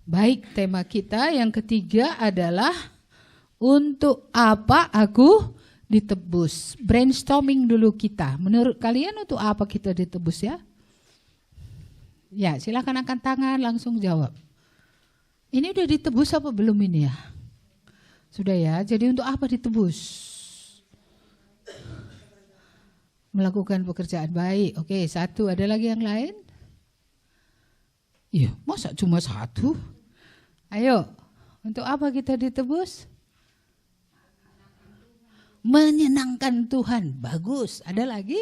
Baik, tema kita yang ketiga adalah untuk apa aku ditebus. Brainstorming dulu kita. Menurut kalian untuk apa kita ditebus ya? Ya, silakan angkat tangan langsung jawab. Ini udah ditebus apa belum ini ya? Sudah ya, jadi untuk apa ditebus? Melakukan pekerjaan baik. Oke, satu, ada lagi yang lain? Iya, masa cuma satu? Ayo, untuk apa kita ditebus? Menyenangkan Tuhan. Bagus. Ada lagi?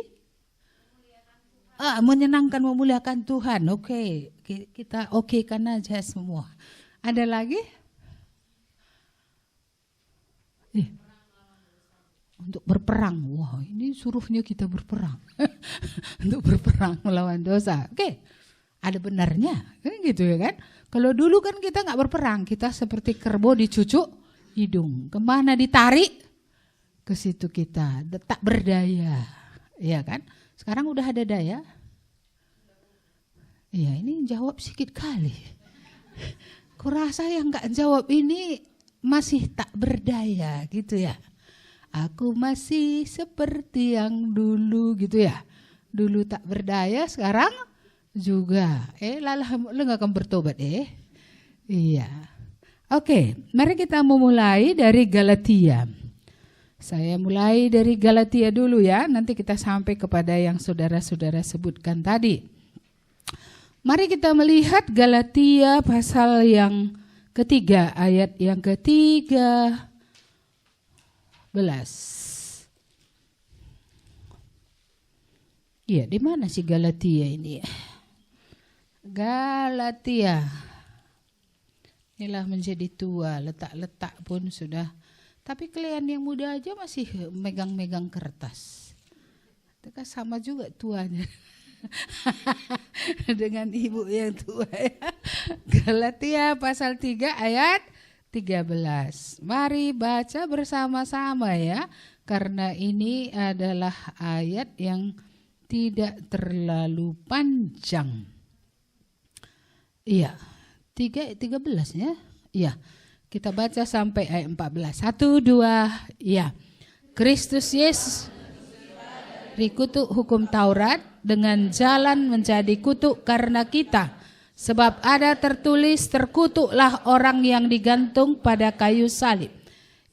Menyenangkan, memuliakan Tuhan. Oke, kita kan aja semua. Ada lagi? Untuk berperang. Wah, ini suruhnya kita berperang. Untuk berperang melawan dosa. Oke, ada benarnya. Gitu ya kan? Kalau dulu kan kita gak berperang. Kita seperti kerbau dicucuk hidung. Kemana ditarik? Ke situ kita. Tak berdaya. Iya kan? Sekarang udah ada daya. Iya, ini jawab sedikit kali. Kurasa yang gak jawab ini masih tak berdaya gitu ya. Aku masih seperti yang dulu gitu ya. Dulu tak berdaya, sekarang juga. Lu gak akan bertobat Iya. Oke, mari kita memulai dari Galatia. Saya mulai dari Galatia dulu ya. Nanti kita sampai kepada yang saudara-saudara sebutkan tadi. Mari kita melihat Galatia pasal yang ketiga, ayat yang ke-13. Iya, di mana sih Galatia ini? Galatia. Inilah menjadi tua, letak-letak pun sudah. Tapi kalian yang muda aja masih megang-megang kertas. Itu kan sama juga tuanya. Dengan ibu yang tua ya. Galatia pasal 3 ayat 13. Mari baca bersama-sama ya. Karena ini adalah ayat yang tidak terlalu panjang. Iya, 13 ya. Iya, kita baca sampai ayat 14. 1, 2, iya. Kristus Yesus dari kutuk hukum Taurat dengan jalan menjadi kutuk karena kita. Sebab ada tertulis, terkutuklah orang yang digantung pada kayu salib.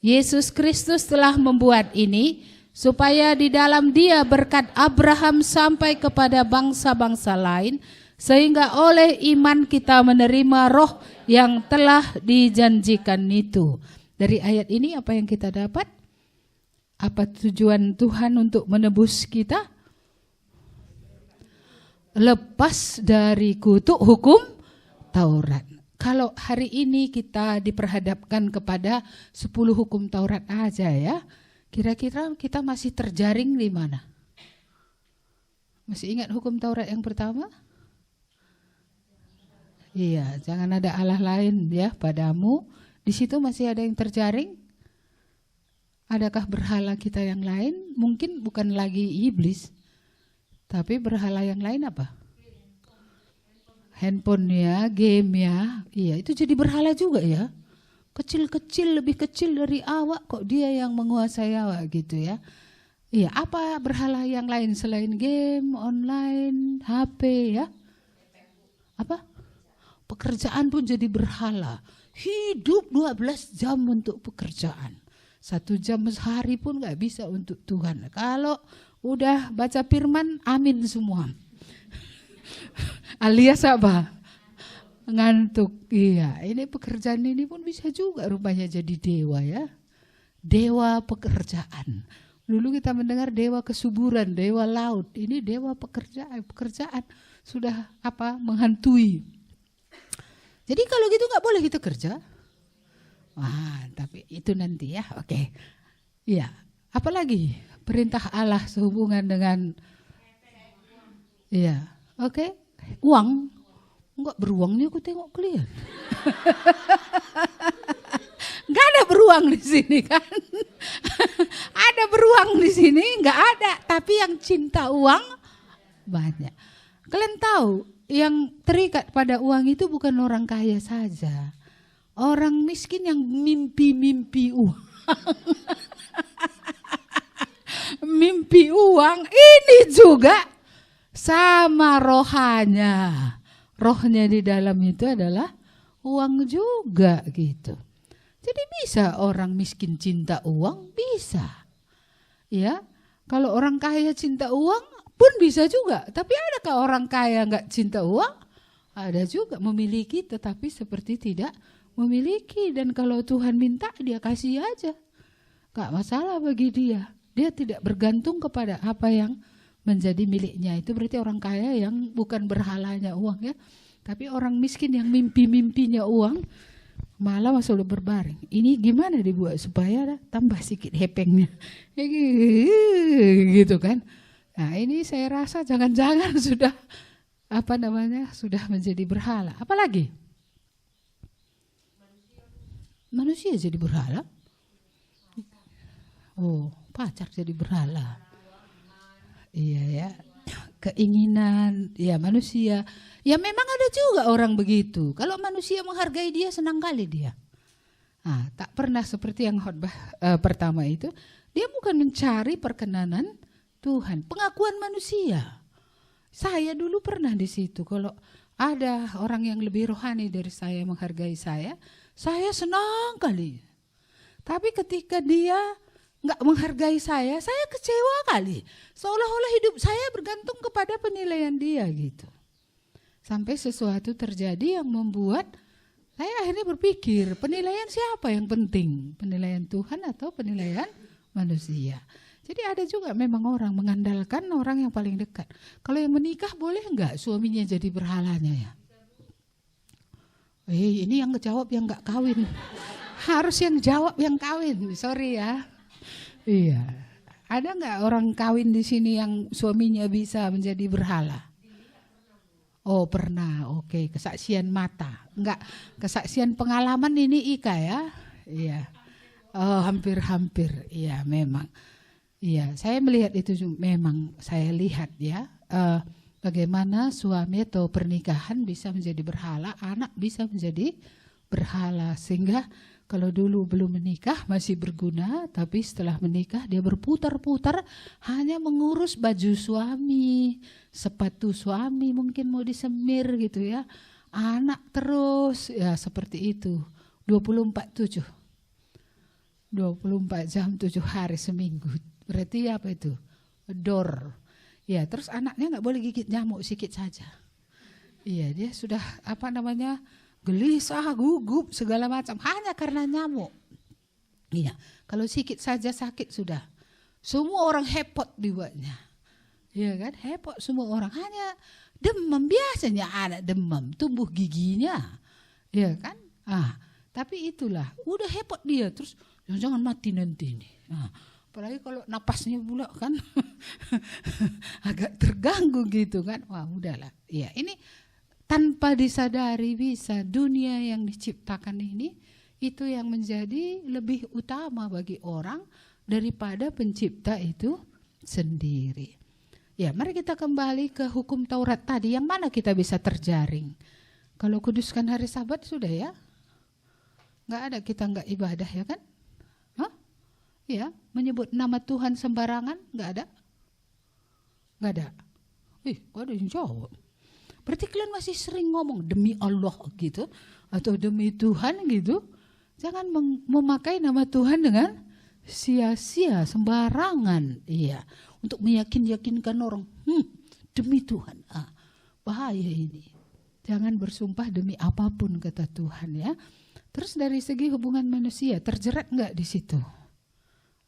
Yesus Kristus telah membuat ini supaya di dalam Dia berkat Abraham sampai kepada bangsa-bangsa lain, sehingga oleh iman kita menerima roh yang telah dijanjikan itu. Dari ayat ini apa yang kita dapat? Apa tujuan Tuhan untuk menebus kita? Lepas dari kutuk hukum Taurat. Kalau hari ini kita diperhadapkan kepada 10 hukum Taurat aja ya, kira-kira kita masih terjaring di mana? Masih ingat hukum Taurat yang pertama? Iya, jangan ada Allah lain ya padamu. Di situ masih ada yang terjaring? Adakah berhala kita yang lain? Mungkin bukan lagi iblis, tapi berhala yang lain apa? Handphone ya, game ya. Iya, itu jadi berhala juga ya. Kecil-kecil, lebih kecil dari awak kok dia yang menguasai awak gitu ya. Iya, apa berhala yang lain selain game, online, HP ya? Apa? Pekerjaan pun jadi berhala. Hidup 12 jam untuk pekerjaan. 1 jam sehari pun gak bisa untuk Tuhan. Kalau udah baca firman, amin semua. Alias apa? Ngantuk. Iya, ini pekerjaan ini pun bisa juga rupanya jadi dewa ya. Dewa pekerjaan. Dulu kita mendengar dewa kesuburan, dewa laut. Ini dewa pekerjaan. Pekerjaan sudah menghantui. Jadi kalau gitu gak boleh kita kerja. Tapi itu nanti ya. Oke. Iya. Apalagi perintah Allah sehubungan dengan iya. Oke. Uang. Enggak beruang nih aku tengok kalian. Enggak ada beruang di sini kan. Ada beruang di sini, enggak ada. Tapi yang cinta uang banyak. Kalian tahu yang terikat pada uang itu bukan orang kaya saja. Orang miskin yang mimpi-mimpi uang. Mimpi uang ini juga sama rohanya. Rohnya di dalam itu adalah uang juga gitu. Jadi bisa orang miskin cinta uang, bisa. Ya, kalau orang kaya cinta uang pun bisa juga. Tapi adakah orang kaya nggak cinta uang? Ada juga, memiliki tetapi seperti tidak memiliki. Dan kalau Tuhan minta dia kasih aja, nggak masalah bagi dia. Dia tidak bergantung kepada apa yang menjadi miliknya. Itu berarti orang kaya yang bukan berhalanya uang ya. Tapi orang miskin yang mimpi-mimpinya uang malah masuk berbaring. Ini gimana dibuat supaya tambah sedikit hepengnya. Gitu kan. Nah ini saya rasa jangan-jangan sudah sudah menjadi berhala. Apalagi? Manusia jadi berhala? Oh, pacar jadi berhala. Iya ya. Keinginan ya manusia. Ya memang ada juga orang begitu. Kalau manusia menghargai dia, senang kali dia. Nah, tak pernah seperti yang khotbah pertama itu. Dia bukan mencari perkenanan Tuhan. Pengakuan manusia. Saya dulu pernah di situ. Kalau ada orang yang lebih rohani dari saya menghargai saya senang kali. Tapi ketika dia nggak menghargai saya kecewa kali. Seolah-olah hidup saya bergantung kepada penilaian dia gitu. Sampai sesuatu terjadi yang membuat saya akhirnya berpikir, penilaian siapa yang penting? Penilaian Tuhan atau penilaian manusia? Jadi ada juga memang orang mengandalkan orang yang paling dekat. Kalau yang menikah boleh enggak suaminya jadi berhalanya ya? Ini yang jawab yang enggak kawin. Harus yang jawab yang kawin, sorry ya. Iya. Ada enggak orang kawin di sini yang suaminya bisa menjadi berhala? Oh pernah, oke. Kesaksian mata. Enggak, kesaksian pengalaman ini Ika ya. Iya. Oh hampir-hampir, iya memang. Iya, saya melihat itu memang saya lihat ya. Bagaimana suami atau pernikahan bisa menjadi berhala, anak bisa menjadi berhala. Sehingga kalau dulu belum menikah masih berguna, tapi setelah menikah dia berputar-putar hanya mengurus baju suami, sepatu suami mungkin mau disemir gitu ya. Anak terus, ya seperti itu. 24/7. 24 jam 7 hari seminggu. Berarti apa itu? Dor. Ya, terus anaknya nggak boleh gigit nyamuk sikit saja. Iya, dia sudah gelisah, gugup segala macam hanya karena nyamuk. Iya, kalau sikit saja sakit sudah. Semua orang hepot dibuatnya. Iya kan? Hepot semua orang, hanya demam biasanya anak demam, tumbuh giginya. Iya kan? Tapi itulah, udah hepot dia terus jangan mati nanti nih. Apalagi kalau napasnya pula kan agak terganggu gitu kan. Wah udahlah. Ya ini tanpa disadari bisa dunia yang diciptakan ini itu yang menjadi lebih utama bagi orang daripada pencipta itu sendiri. Ya mari kita kembali ke hukum Taurat tadi. Yang mana kita bisa terjaring? Kalau kuduskan hari Sabat sudah ya. Nggak ada kita nggak ibadah ya kan? Ya, menyebut nama Tuhan sembarangan, nggak ada? Nggak ada. Nggak ada yang jawab. Berarti kalian masih sering ngomong demi Allah gitu, atau demi Tuhan gitu. Jangan memakai nama Tuhan dengan sia-sia, sembarangan. Iya, untuk meyakinkan orang, demi Tuhan. Bahaya ini. Jangan bersumpah demi apapun kata Tuhan ya. Terus dari segi hubungan manusia, terjerat nggak di situ?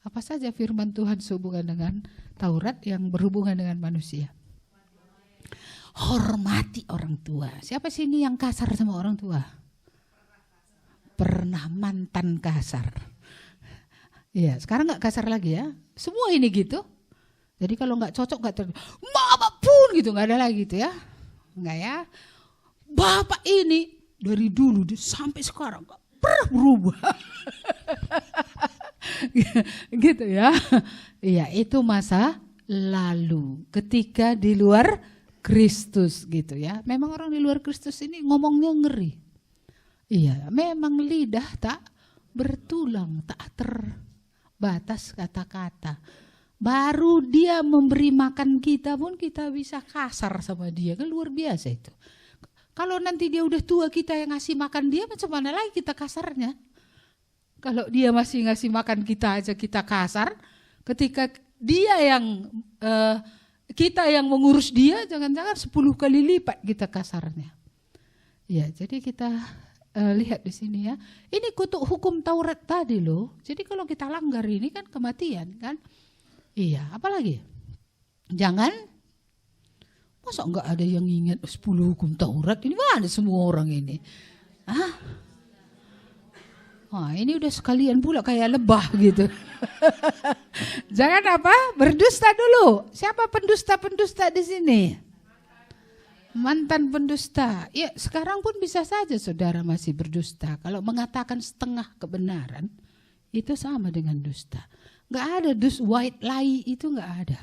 Apa saja firman Tuhan sehubungan dengan Taurat yang berhubungan dengan manusia? Hormati orang tua. Siapa sih ini yang kasar sama orang tua? Pernah mantan kasar. Iya, sekarang nggak kasar lagi ya. Semua ini gitu. Jadi kalau nggak cocok nggak mama pun gitu nggak ada lagi gitu ya. Nggak ya. Bapak ini dari dulu sampai sekarang nggak pernah berubah. Gitu ya. Iya, itu masa lalu ketika di luar Kristus gitu ya. Memang orang di luar Kristus ini ngomongnya ngeri. Iya, memang lidah tak bertulang, tak terbatas kata-kata. Baru dia memberi makan kita pun kita bisa kasar sama dia, kan luar biasa itu. Kalau nanti dia udah tua kita yang ngasih makan dia, macam mana lagi kita kasarnya? Kalau dia masih ngasih makan kita aja kita kasar, ketika dia yang kita yang mengurus dia, jangan-jangan 10 kali lipat kita kasarnya. Ya, jadi kita lihat di sini ya. Ini kutuk hukum Taurat tadi loh. Jadi kalau kita langgar ini kan kematian kan. Iya, apalagi? Jangan, masa enggak ada yang ingat 10 hukum Taurat? Ini mana semua orang ini? Hah? Wah, ini udah sekalian pula kayak lebah gitu. Jangan apa? Berdusta dulu. Siapa pendusta-pendusta di sini? Mantan pendusta. Ya, sekarang pun bisa saja saudara masih berdusta. Kalau mengatakan setengah kebenaran, itu sama dengan dusta. Enggak ada white lie, itu enggak ada.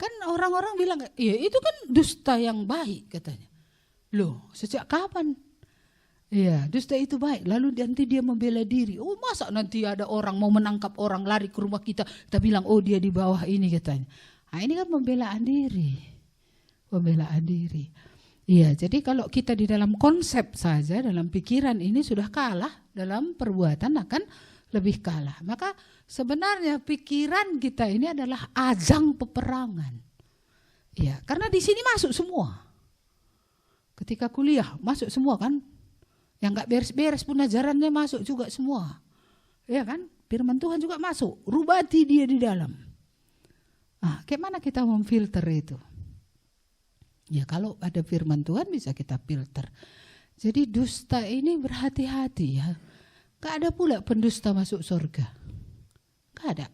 Kan orang-orang bilang, ya itu kan dusta yang baik katanya. Loh, sejak kapan? Iya, dusta itu baik. Lalu nanti dia membela diri. Oh, masa nanti ada orang mau menangkap orang lari ke rumah kita bilang, oh dia di bawah ini katanya. Nah, ini kan pembelaan diri. Pembelaan diri. Iya, jadi kalau kita di dalam konsep saja, dalam pikiran ini sudah kalah, dalam perbuatan akan lebih kalah. Maka sebenarnya pikiran kita ini adalah ajang peperangan. Iya, karena di sini masuk semua. Ketika kuliah masuk semua kan. Yang gak beres-beres pun ajarannya masuk juga semua. Ya kan? Firman Tuhan juga masuk. Rubati dia di dalam. Nah, kayak mana kita memfilter itu? Ya kalau ada firman Tuhan bisa kita filter. Jadi dusta ini berhati-hati ya. Gak ada pula pendusta masuk surga. Gak ada.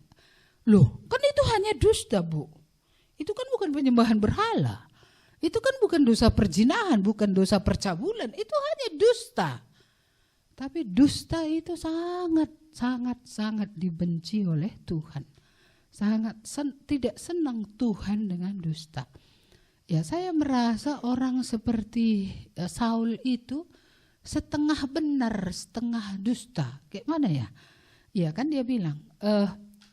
Loh, kan itu hanya dusta, Bu. Itu kan bukan penyembahan berhala. Itu kan bukan dosa perzinahan, bukan dosa percabulan, itu hanya dusta. Tapi dusta itu sangat dibenci oleh Tuhan. Tidak senang Tuhan dengan dusta. Ya, saya merasa orang seperti Saul itu setengah benar, setengah dusta. Kayak mana ya? Ya kan dia bilang,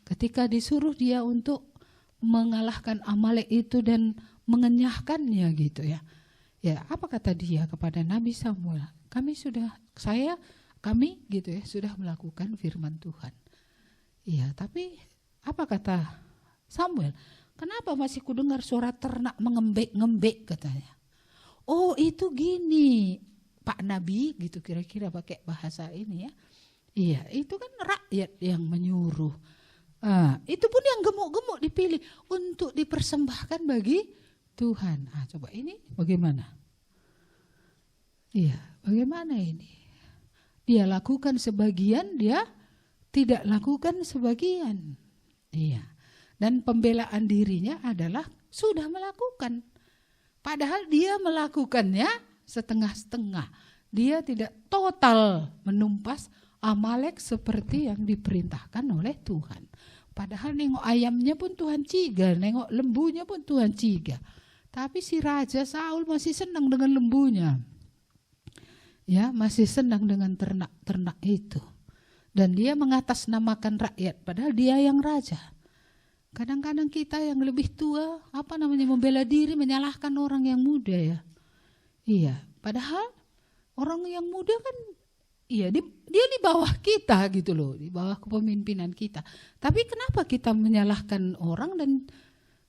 ketika disuruh dia untuk mengalahkan Amalek itu dan mengenyahkannya gitu ya. Ya, apa kata dia kepada Nabi Samuel? Kami gitu ya sudah melakukan firman Tuhan. Iya, tapi apa kata Samuel? Kenapa masih kudengar suara ternak mengembek-ngembek katanya? Oh, itu gini, Pak Nabi gitu kira-kira pakai bahasa ini ya. Iya, itu kan rakyat yang menyuruh. Itu pun yang gemuk-gemuk dipilih untuk dipersembahkan bagi Tuhan. Coba ini bagaimana? Iya, bagaimana ini? Dia lakukan sebagian, dia tidak lakukan sebagian. Iya. Dan pembelaan dirinya adalah sudah melakukan. Padahal dia melakukannya setengah-setengah. Dia tidak total menumpas Amalek seperti yang diperintahkan oleh Tuhan. Padahal nengok ayamnya pun Tuhan ciga, nengok lembunya pun Tuhan ciga. Tapi si Raja Saul masih senang dengan lembunya. Ya, masih senang dengan ternak-ternak itu. Dan dia mengatasnamakan rakyat, padahal dia yang raja. Kadang-kadang kita yang lebih tua, membela diri, menyalahkan orang yang muda ya. Iya, padahal orang yang muda kan, iya dia di bawah kita gitu loh, di bawah kepemimpinan kita. Tapi kenapa kita menyalahkan orang dan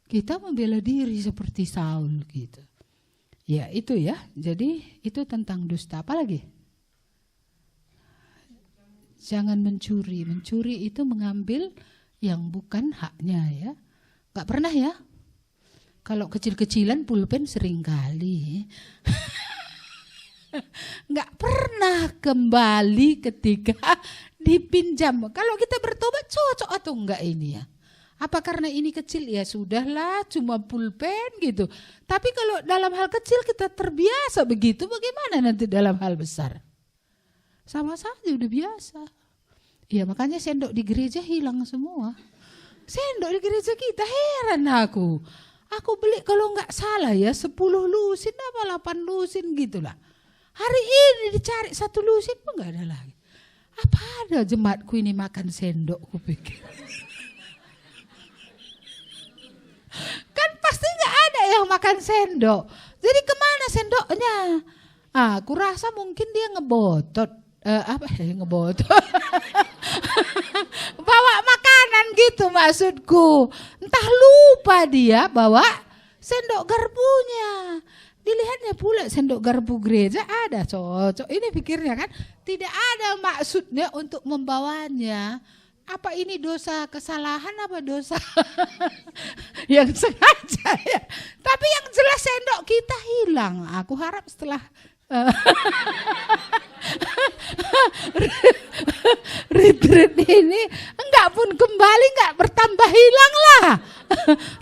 kita membela diri seperti Saul gitu. Ya itu ya, jadi itu tentang dusta. Apa lagi? Jangan mencuri. Mencuri itu mengambil yang bukan haknya ya. Gak pernah ya? Kalau kecil-kecilan pulpen sering kali. Gak pernah kembali ketika dipinjam. Kalau kita bertobat cocok atau enggak ini ya? Apa karena ini kecil? Ya sudahlah, cuma pulpen gitu. Tapi kalau dalam hal kecil kita terbiasa begitu, bagaimana nanti dalam hal besar? Sama saja udah biasa. Ya makanya sendok di gereja hilang semua. Sendok di gereja kita, heran aku. Aku beli kalau nggak salah ya 10 lusin apa 8 lusin gitulah. Hari ini dicari 1 lusin pun nggak ada lagi. Apa ada jemaatku ini makan sendok, kupikir. Kan pasti nggak ada yang makan sendok. Jadi kemana sendoknya? Aku rasa mungkin dia ngebotot. Ngebotot? Bawa makanan gitu maksudku. Entah lupa dia bawa sendok garpunya. Dilihatnya pula sendok garpu gereja ada cocok. Ini pikirnya kan tidak ada maksudnya untuk membawanya. Apa ini dosa kesalahan apa dosa yang sengaja ya. Tapi yang jelas sendok kita hilang. Aku harap setelah retreat ini enggak pun kembali enggak bertambah hilang lah.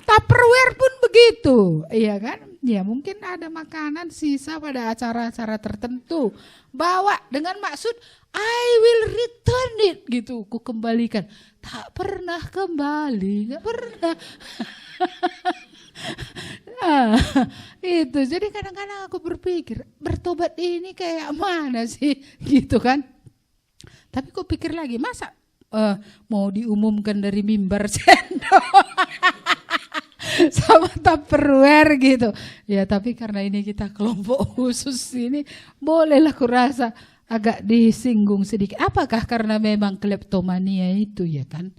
Tupperware pun begitu, iya kan? Ya mungkin ada makanan sisa pada acara-acara tertentu. Bawa dengan maksud I will return it gitu, ku kembalikan. Tak pernah kembali, enggak pernah. Nah, itu jadi kadang-kadang aku berpikir bertobat ini kayak mana sih gitu kan. Tapi aku pikir lagi masa mau diumumkan dari mimbar sendok sama Tupperware gitu. Ya tapi karena ini kita kelompok khusus ini bolehlah kurasa agak disinggung sedikit. Apakah karena memang kleptomania itu ya kan?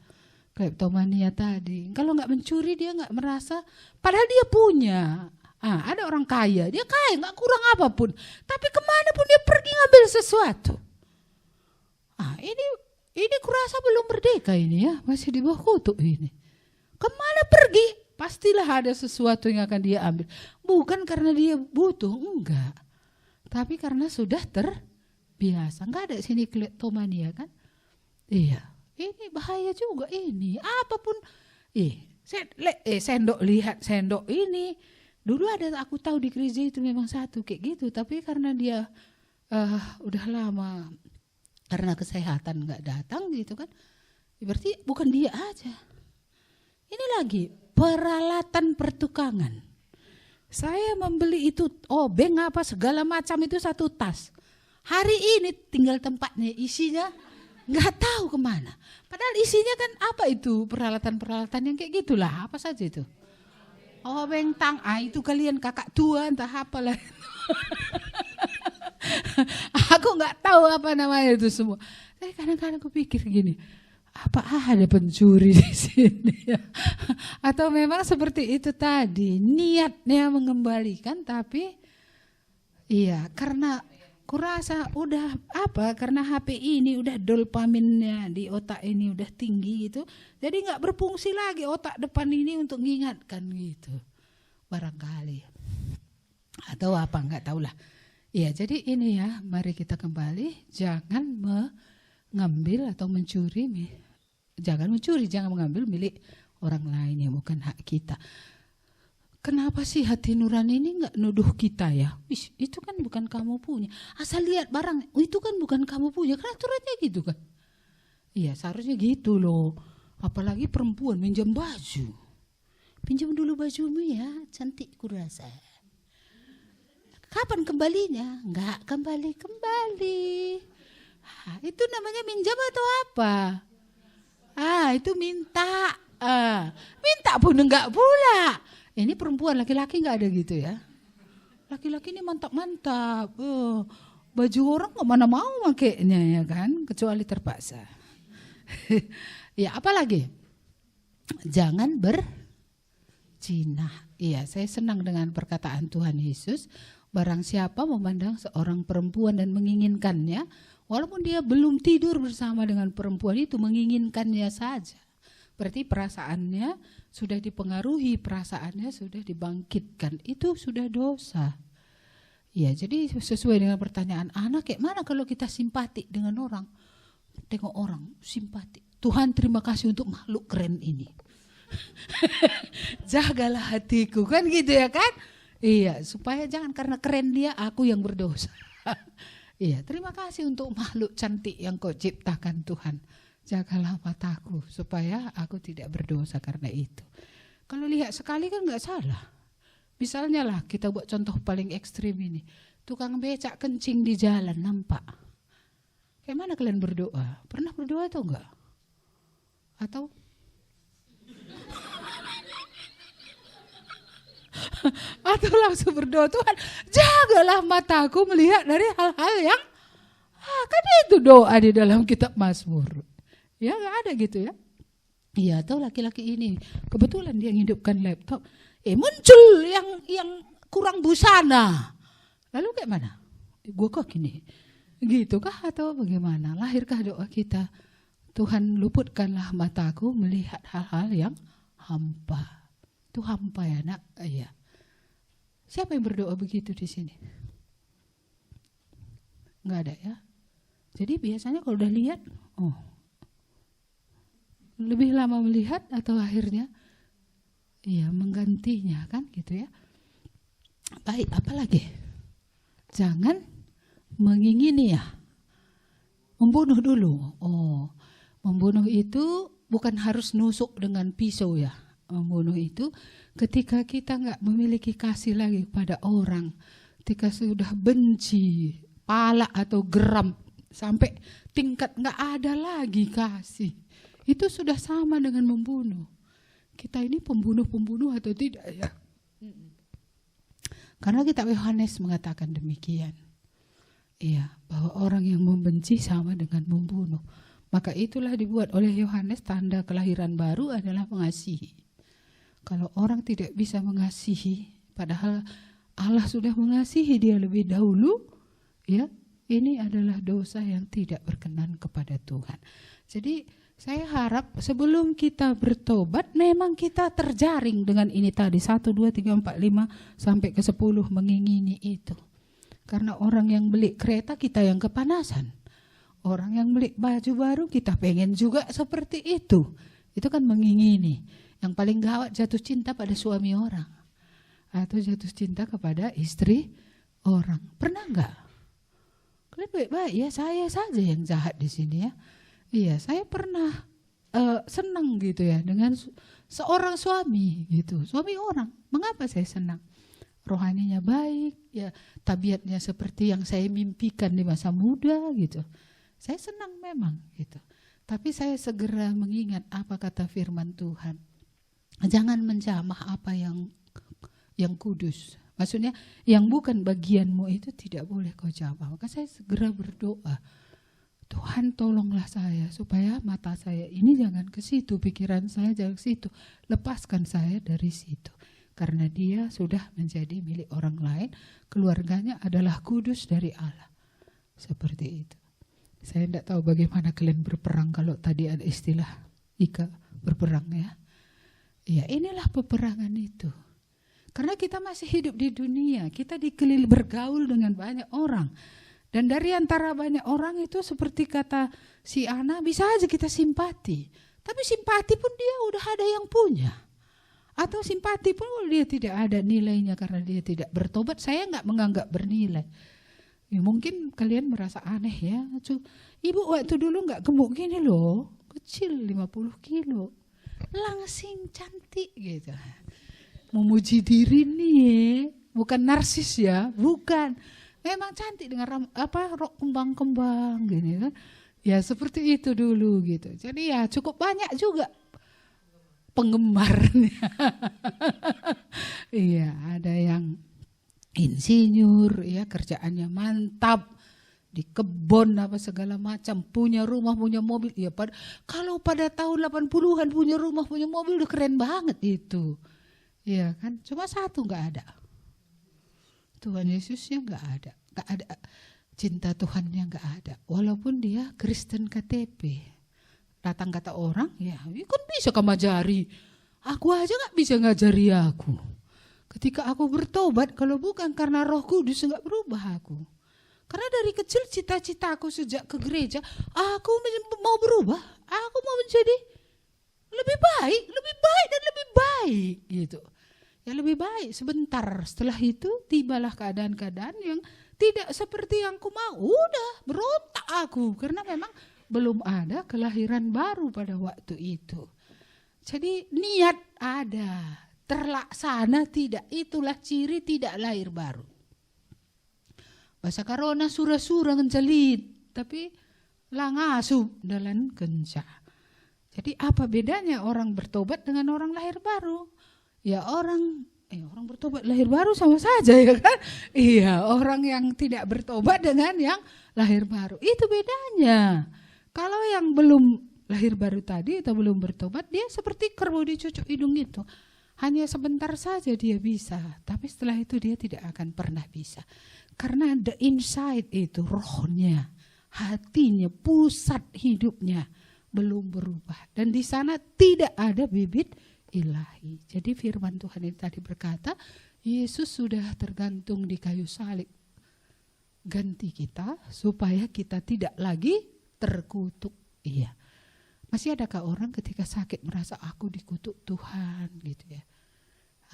Kleptomania tadi. Kalau nggak mencuri dia nggak merasa, padahal dia punya. Ada orang kaya, dia kaya nggak kurang apapun. Tapi kemana pun dia pergi ngambil sesuatu. Ini kurasa belum merdeka ini ya, masih di bawah kutuk ini. Kemana pergi? Pastilah ada sesuatu yang akan dia ambil. Bukan karena dia butuh, enggak. Tapi karena sudah terbiasa. Enggak ada sini kleptomania kan? Iya. Ini bahaya juga ini. Apapun. Sendok lihat sendok ini. Dulu ada aku tahu di gereja itu memang satu kayak gitu. Tapi karena dia udah lama karena kesehatan nggak datang gitu kan. Berarti bukan dia aja. Ini lagi peralatan pertukangan. Saya membeli itu obeng apa segala macam itu 1 tas. Hari ini tinggal tempatnya isinya nggak tahu kemana. Padahal isinya kan apa itu peralatan-peralatan yang kayak gitulah. Apa saja itu? Obeng tang, itu kalian kakak tua entah apalah. Aku nggak tahu apa namanya itu semua. Tapi kadang-kadang aku pikir gini. Apa ada pencuri di sini ya? Atau memang seperti itu tadi niatnya mengembalikan tapi iya karena kurasa udah karena HP ini udah dopaminnya di otak ini udah tinggi gitu jadi nggak berfungsi lagi otak depan ini untuk mengingatkan gitu barangkali atau apa nggak tahulah ya jadi ini ya mari kita kembali jangan mengambil atau mencuri. Jangan mencuri, jangan mengambil milik orang lain yang bukan hak kita. Kenapa sih hati nurani ini nggak nuduh kita ya? Itu kan bukan kamu punya. Asal lihat barang, itu kan bukan kamu punya. Kan aturannya gitu kan? Iya seharusnya gitu loh. Apalagi perempuan minjam baju. Pinjam dulu bajumu ya, cantik kurasa. Kapan kembalinya? Nggak kembali-kembali. Itu namanya minjam atau apa? Itu minta. Minta pun enggak pula. Ini perempuan, laki-laki enggak ada gitu ya. Laki-laki ini mantap-mantap. Baju orang enggak mana mau makainya ya kan, kecuali terpaksa. Ya, apalagi? Jangan berzina. Iya, saya senang dengan perkataan Tuhan Yesus. Barang siapa memandang seorang perempuan dan menginginkannya, walaupun dia belum tidur bersama dengan perempuan itu, menginginkannya saja. Berarti perasaannya sudah dipengaruhi, perasaannya sudah dibangkitkan. Itu sudah dosa. Ya, jadi sesuai dengan pertanyaan anak, kayak mana kalau kita simpati dengan orang? Tengok orang, simpati. Tuhan terima kasih untuk makhluk keren ini. Jagalah hatiku, kan gitu ya kan? Iya, supaya jangan karena keren dia, aku yang berdosa. Iya, terima kasih untuk makhluk cantik yang kau ciptakan Tuhan. Jagalah mataku supaya aku tidak berdosa karena itu. Kalau lihat sekali kan nggak salah. Misalnya lah kita buat contoh paling ekstrim ini. Tukang becak kencing di jalan nampak. Kayak mana kalian berdoa? Pernah berdoa atau enggak? Atau atau langsung berdoa, Tuhan jagalah mataku melihat dari hal-hal yang kan itu doa di dalam kitab Mazmur. Ya nggak ada gitu ya. Iya, atau laki-laki ini kebetulan dia menghidupkan laptop, muncul yang kurang busana. Lalu kayak mana? Gue kok gini, gitu kah atau bagaimana? Lahirkah doa kita? Tuhan luputkanlah mataku melihat hal-hal yang hampa. Itu hampa ya nak. Iya. Siapa yang berdoa begitu di sini? Nggak ada ya. Jadi biasanya kalau udah lihat, lebih lama melihat atau akhirnya menggantinya kan gitu ya. Baik, apalagi? Jangan mengingini ya. Membunuh dulu. Membunuh itu bukan harus nusuk dengan pisau ya. Membunuh itu ketika kita nggak memiliki kasih lagi kepada orang, ketika sudah benci, palak atau geram sampai tingkat nggak ada lagi kasih, itu sudah sama dengan membunuh. Kita ini pembunuh atau tidak ya? Karena kitab Yohanes mengatakan demikian. Iya, bahwa orang yang membenci sama dengan membunuh. Maka itulah dibuat oleh Yohanes tanda kelahiran baru adalah mengasihi. Kalau orang tidak bisa mengasihi, padahal Allah sudah mengasihi dia lebih dahulu, ya, ini adalah dosa yang tidak berkenan kepada Tuhan. Jadi saya harap sebelum kita bertobat, memang kita terjaring dengan ini tadi, 1, 2, 3, 4, 5, sampai ke 10 mengingini itu. Karena orang yang beli kereta, kita yang kepanasan. Orang yang beli baju baru, kita pengen juga seperti itu. Itu kan mengingini. Yang paling gawat jatuh cinta pada suami orang. Atau jatuh cinta kepada istri orang. Pernah enggak? Kalian baik-baik ya, saya saja yang jahat di sini ya. Iya, saya pernah senang gitu ya dengan seorang suami gitu. Suami orang. Mengapa saya senang? Rohaninya baik, ya tabiatnya seperti yang saya mimpikan di masa muda gitu. Saya senang memang gitu. Tapi saya segera mengingat apa kata firman Tuhan. Jangan menjamah apa yang kudus. Maksudnya yang bukan bagianmu itu tidak boleh kau jamah. Maka saya segera berdoa. Tuhan tolonglah saya supaya mata saya ini jangan ke situ, pikiran saya jangan ke situ. Lepaskan saya dari situ. Karena dia sudah menjadi milik orang lain, keluarganya adalah kudus dari Allah. Seperti itu. Saya tidak tahu bagaimana kalian berperang kalau tadi ada istilah Ika berperang ya. Ya inilah peperangan itu. Karena kita masih hidup di dunia, kita dikelilingi bergaul dengan banyak orang. Dan dari antara banyak orang itu seperti kata si Ana, bisa aja kita simpati. Tapi simpati pun dia udah ada yang punya. Atau simpati pun dia tidak ada nilainya karena dia tidak bertobat, saya nggak menganggap bernilai. Ya, mungkin kalian merasa aneh ya. Ibu waktu dulu nggak gemuk gini loh, kecil 50 kilo. Langsing cantik gitu. Memuji diri nih, bukan narsis ya, bukan. Memang cantik dengan rok kembang-kembang gini kan. Ya seperti itu dulu gitu. Jadi ya cukup banyak juga penggemarnya. Iya, ada yang insinyur ya, kerjaannya mantap, di kebun apa segala macam, punya rumah, punya mobil. Ya kalau pada tahun 80-an punya rumah, punya mobil udah keren banget itu. Iya kan, cuma satu nggak ada. Tuhan Yesusnya nggak ada, cinta Tuhannya nggak ada. Walaupun dia Kristen KTP, datang kata orang, ya kan bisa kamu ajari. Aku aja nggak bisa ngajari aku. Ketika aku bertobat, kalau bukan karena Roh Kudus nggak berubah aku. Karena dari kecil cita-cita aku sejak ke gereja, aku mau berubah, aku mau menjadi lebih baik dan lebih baik gitu. Ya lebih baik sebentar, setelah itu tibalah keadaan-keadaan yang tidak seperti yang ku mau. Udah berontak aku karena memang belum ada kelahiran baru pada waktu itu. Jadi niat ada, terlaksana tidak, itulah ciri tidak lahir baru. Bahasa karona surah-surah ngencelit, tapi langasup dalam kenca. Jadi apa bedanya orang bertobat dengan orang lahir baru? Ya orang bertobat lahir baru sama saja ya kan? Iya, orang yang tidak bertobat dengan yang lahir baru, itu bedanya. Kalau yang belum lahir baru tadi atau belum bertobat, dia seperti kerbau dicucuk hidung itu. Hanya sebentar saja dia bisa, tapi setelah itu dia tidak akan pernah bisa. Karena the inside itu, rohnya, hatinya, pusat hidupnya belum berubah. Dan di sana tidak ada bibit ilahi. Jadi firman Tuhan ini tadi berkata, Yesus sudah tergantung di kayu salib. Ganti kita supaya kita tidak lagi terkutuk. Iya. Masih adakah orang ketika sakit merasa aku dikutuk Tuhan gitu ya.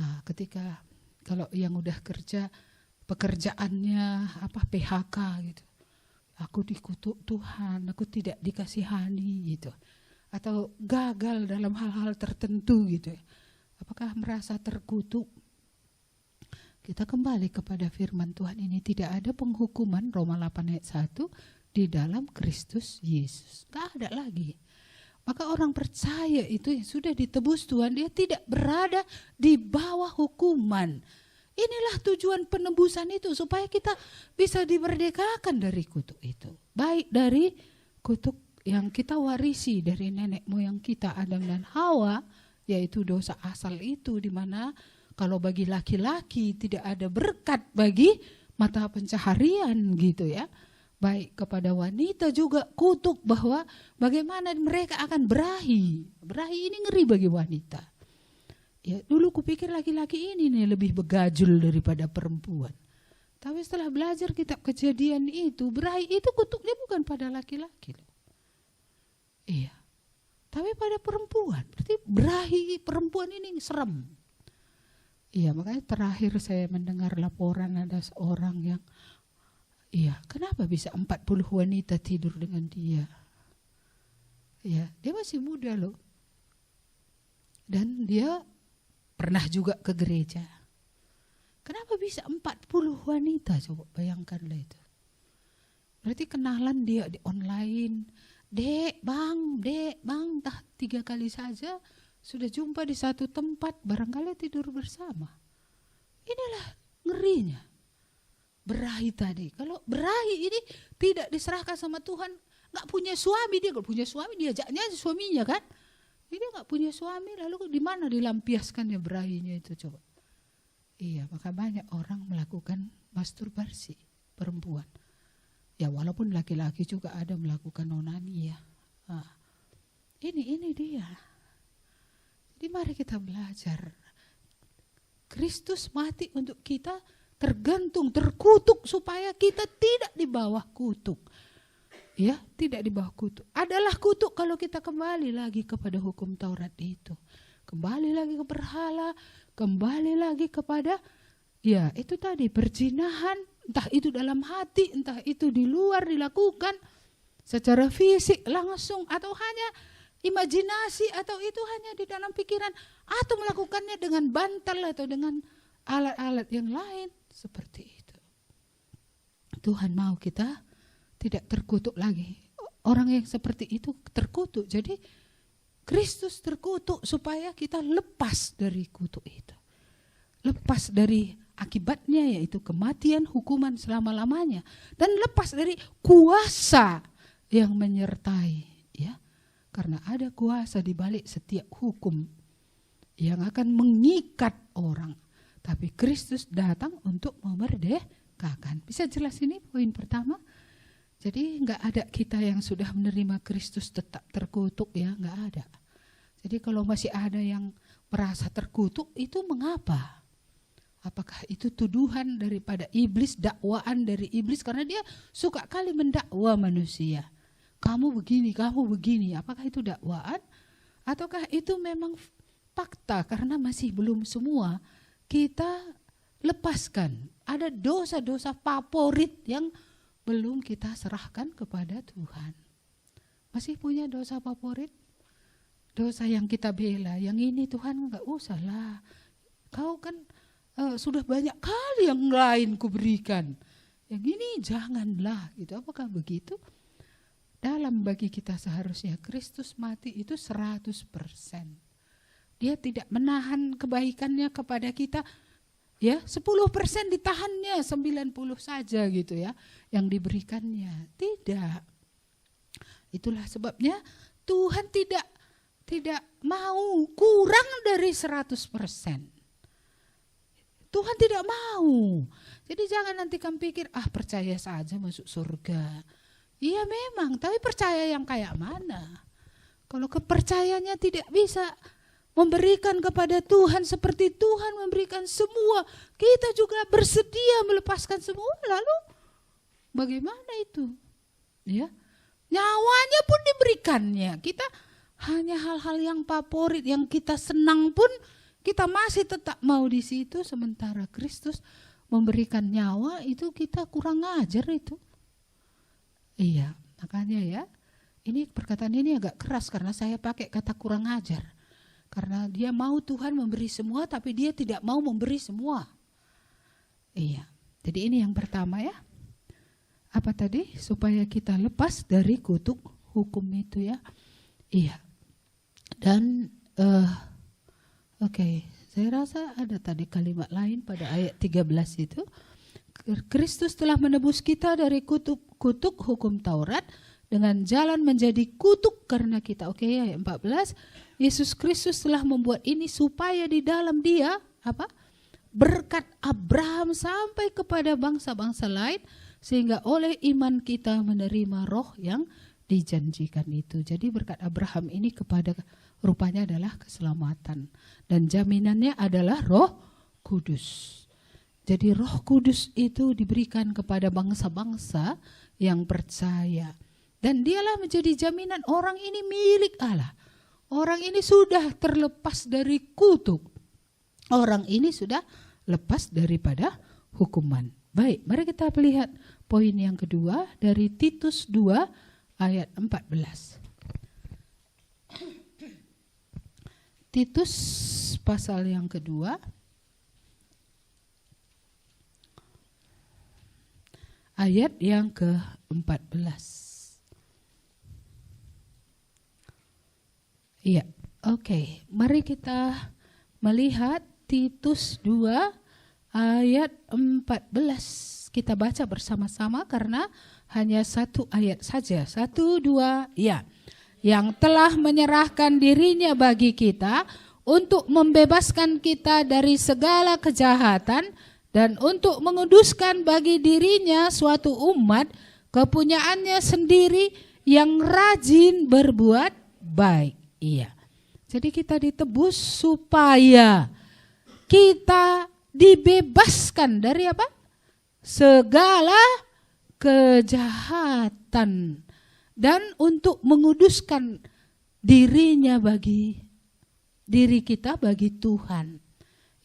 Nah, ketika kalau yang udah kerja pekerjaannya PHK gitu. Aku dikutuk Tuhan, aku tidak dikasihani gitu. Atau gagal dalam hal-hal tertentu gitu ya. Apakah merasa terkutuk? Kita kembali kepada firman Tuhan ini, tidak ada penghukuman Roma 8 ayat 1 di dalam Kristus Yesus. Gak ada lagi. Maka orang percaya itu yang sudah ditebus Tuhan, dia tidak berada di bawah hukuman. Inilah tujuan penebusan itu, supaya kita bisa dimerdekakan dari kutuk itu. Baik dari kutuk yang kita warisi dari nenek moyang kita Adam dan Hawa, yaitu dosa asal itu, di mana kalau bagi laki-laki tidak ada berkat bagi mata pencaharian gitu ya. Baik kepada wanita juga kutuk bahwa bagaimana mereka akan berahi. Berahi ini ngeri bagi wanita. Ya, dulu kupikir laki-laki ini nih lebih begajul daripada perempuan. Tapi setelah belajar kitab Kejadian itu, berahi itu kutuknya bukan pada laki-laki. Iya. Tapi pada perempuan. Berarti berahi perempuan ini serem. Iya, makanya terakhir saya mendengar laporan ada seorang yang, kenapa bisa 40 wanita tidur dengan dia? Iya, dia masih muda loh. Dan dia pernah juga ke gereja. Kenapa bisa 40 wanita? Coba bayangkanlah itu. Berarti kenalan dia di online. Dek, bang, entah 3 kali saja sudah jumpa di satu tempat, barangkali tidur bersama. Inilah ngerinya berahi tadi. Kalau berahi ini tidak diserahkan sama Tuhan, gak punya suami, dia gak punya suami, diajaknya suaminya kan. Dia gak punya suami, lalu di mana dilampiaskannya berahinya itu coba. Iya, maka banyak orang melakukan masturbasi perempuan. Ya walaupun laki-laki juga ada melakukan onani ya. Nah, ini dia. Jadi mari kita belajar. Kristus mati untuk kita, tergantung, terkutuk supaya kita tidak di bawah kutuk. Ya, tidak di bawah kutuk. Adalah kutuk kalau kita kembali lagi kepada hukum Taurat itu. Kembali lagi ke berhala, kembali lagi kepada itu tadi perzinahan, entah itu dalam hati, entah itu di luar dilakukan secara fisik langsung, atau hanya imajinasi, atau itu hanya di dalam pikiran, atau melakukannya dengan bantal atau dengan alat-alat yang lain seperti itu. Tuhan mau kita tidak terkutuk lagi. Orang yang seperti itu terkutuk. Jadi Kristus terkutuk supaya kita lepas dari kutuk itu. Lepas dari akibatnya, yaitu kematian, hukuman selama-lamanya, dan lepas dari kuasa yang menyertai, ya. Karena ada kuasa di balik setiap hukum yang akan mengikat orang. Tapi Kristus datang untuk memerdekakan. Bisa jelas ini poin pertama? Jadi enggak ada kita yang sudah menerima Kristus tetap terkutuk ya, enggak ada. Jadi kalau masih ada yang merasa terkutuk, itu mengapa? Apakah itu tuduhan daripada iblis, dakwaan dari iblis, karena dia suka kali mendakwa manusia. Kamu begini, apakah itu dakwaan? Ataukah itu memang fakta karena masih belum semua kita lepaskan? Ada dosa-dosa favorit yang belum kita serahkan kepada Tuhan. Masih punya dosa favorit? dosa yang kita bela, yang ini Tuhan enggak usah lah. Kau kan sudah banyak kali yang lain kuberikan. Yang ini janganlah gitu. Apakah begitu? Dalam bagi kita seharusnya Kristus mati itu 100%. Dia tidak menahan kebaikannya kepada kita. Ya, 10% ditahannya, 90 saja gitu ya yang diberikannya. Tidak. Itulah sebabnya Tuhan tidak mau kurang dari 100%. Tuhan tidak mau. Jadi jangan nanti kamu pikir, percaya saja masuk surga. Iya memang, tapi percaya yang kayak mana? Kalau kepercayaannya tidak bisa memberikan kepada Tuhan seperti Tuhan memberikan semua, kita juga bersedia melepaskan semua, lalu bagaimana itu? Ya, nyawanya pun diberikannya. Kita hanya hal-hal yang favorit, yang kita senang pun kita masih tetap mau di situ, sementara Kristus memberikan nyawa itu kita kurang ajar itu. Iya, makanya ya, ini perkataan ini agak keras karena saya pakai kata kurang ajar. Karena dia mau Tuhan memberi semua, tapi dia tidak mau memberi semua. Iya, jadi ini yang pertama ya. Apa tadi? Supaya kita lepas dari kutuk hukum itu ya. Iya. Dan oke, saya rasa ada tadi kalimat lain pada ayat 13 itu. Kristus telah menebus kita dari kutuk hukum Taurat dengan jalan menjadi kutuk karena kita. Oke, ayat 14. Yesus Kristus telah membuat ini supaya di dalam Dia berkat Abraham sampai kepada bangsa-bangsa lain, sehingga oleh iman kita menerima roh yang dijanjikan itu. Jadi berkat Abraham ini kepada rupanya adalah keselamatan, dan jaminannya adalah Roh Kudus. Jadi Roh Kudus itu diberikan kepada bangsa-bangsa yang percaya, dan dialah menjadi jaminan orang ini milik Allah. Orang ini sudah terlepas dari kutuk. Orang ini sudah lepas daripada hukuman. Baik, mari kita lihat poin yang kedua dari Titus 2 ayat 14. Titus pasal yang kedua ayat yang ke-14. Iya, oke. Mari kita melihat Titus 2 ayat 14. Kita baca bersama-sama karena hanya satu ayat saja. 1, 2, ya. Yang telah menyerahkan dirinya bagi kita untuk membebaskan kita dari segala kejahatan dan untuk menguduskan bagi dirinya suatu umat kepunyaannya sendiri yang rajin berbuat baik. Iya. Jadi kita ditebus supaya kita dibebaskan dari apa? Segala kejahatan, dan untuk menguduskan dirinya bagi diri kita bagi Tuhan.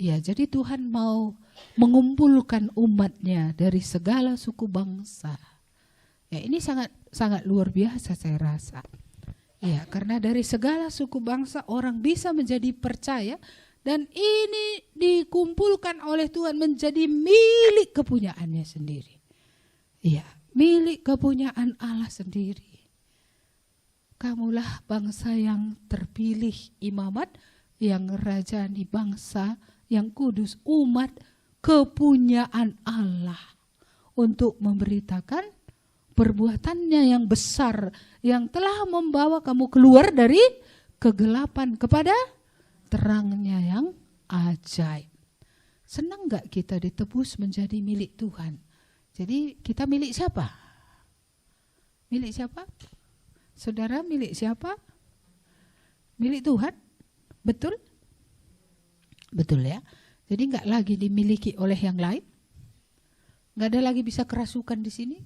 Ya, jadi Tuhan mau mengumpulkan umatnya dari segala suku bangsa. Ya, ini sangat luar biasa saya rasa. Ya, karena dari segala suku bangsa orang bisa menjadi percaya, dan ini dikumpulkan oleh Tuhan menjadi milik kepunyaannya sendiri. Iya, milik kepunyaan Allah sendiri. Kamulah bangsa yang terpilih, imamat yang rajani, bangsa yang kudus, umat kepunyaan Allah, untuk memberitakan perbuatannya yang besar yang telah membawa kamu keluar dari kegelapan kepada terangnya yang ajaib. Senang gak kita ditebus menjadi milik Tuhan? Jadi kita milik siapa? Milik siapa? Saudara milik siapa? Milik Tuhan? Betul? Betul ya. Jadi gak lagi dimiliki oleh yang lain? Gak ada lagi bisa kerasukan di sini?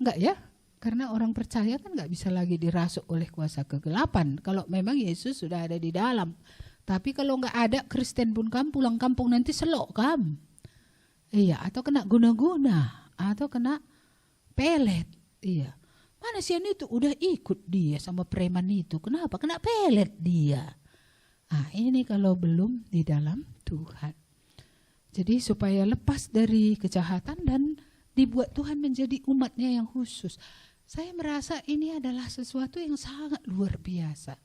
Enggak ya, karena orang percaya kan enggak bisa lagi dirasuk oleh kuasa kegelapan kalau memang Yesus sudah ada di dalam. Tapi kalau enggak ada, Kristen pun kamu pulang kampung nanti selok kamu. Iya, atau kena guna-guna, atau kena pelet. Iya, Mana si Anu itu udah ikut dia sama preman itu. Kenapa? Kena pelet dia. Ah, ini kalau belum di dalam Tuhan. Jadi supaya lepas dari kejahatan dan dibuat Tuhan menjadi umatnya yang khusus. Saya merasa ini adalah sesuatu yang sangat luar biasa.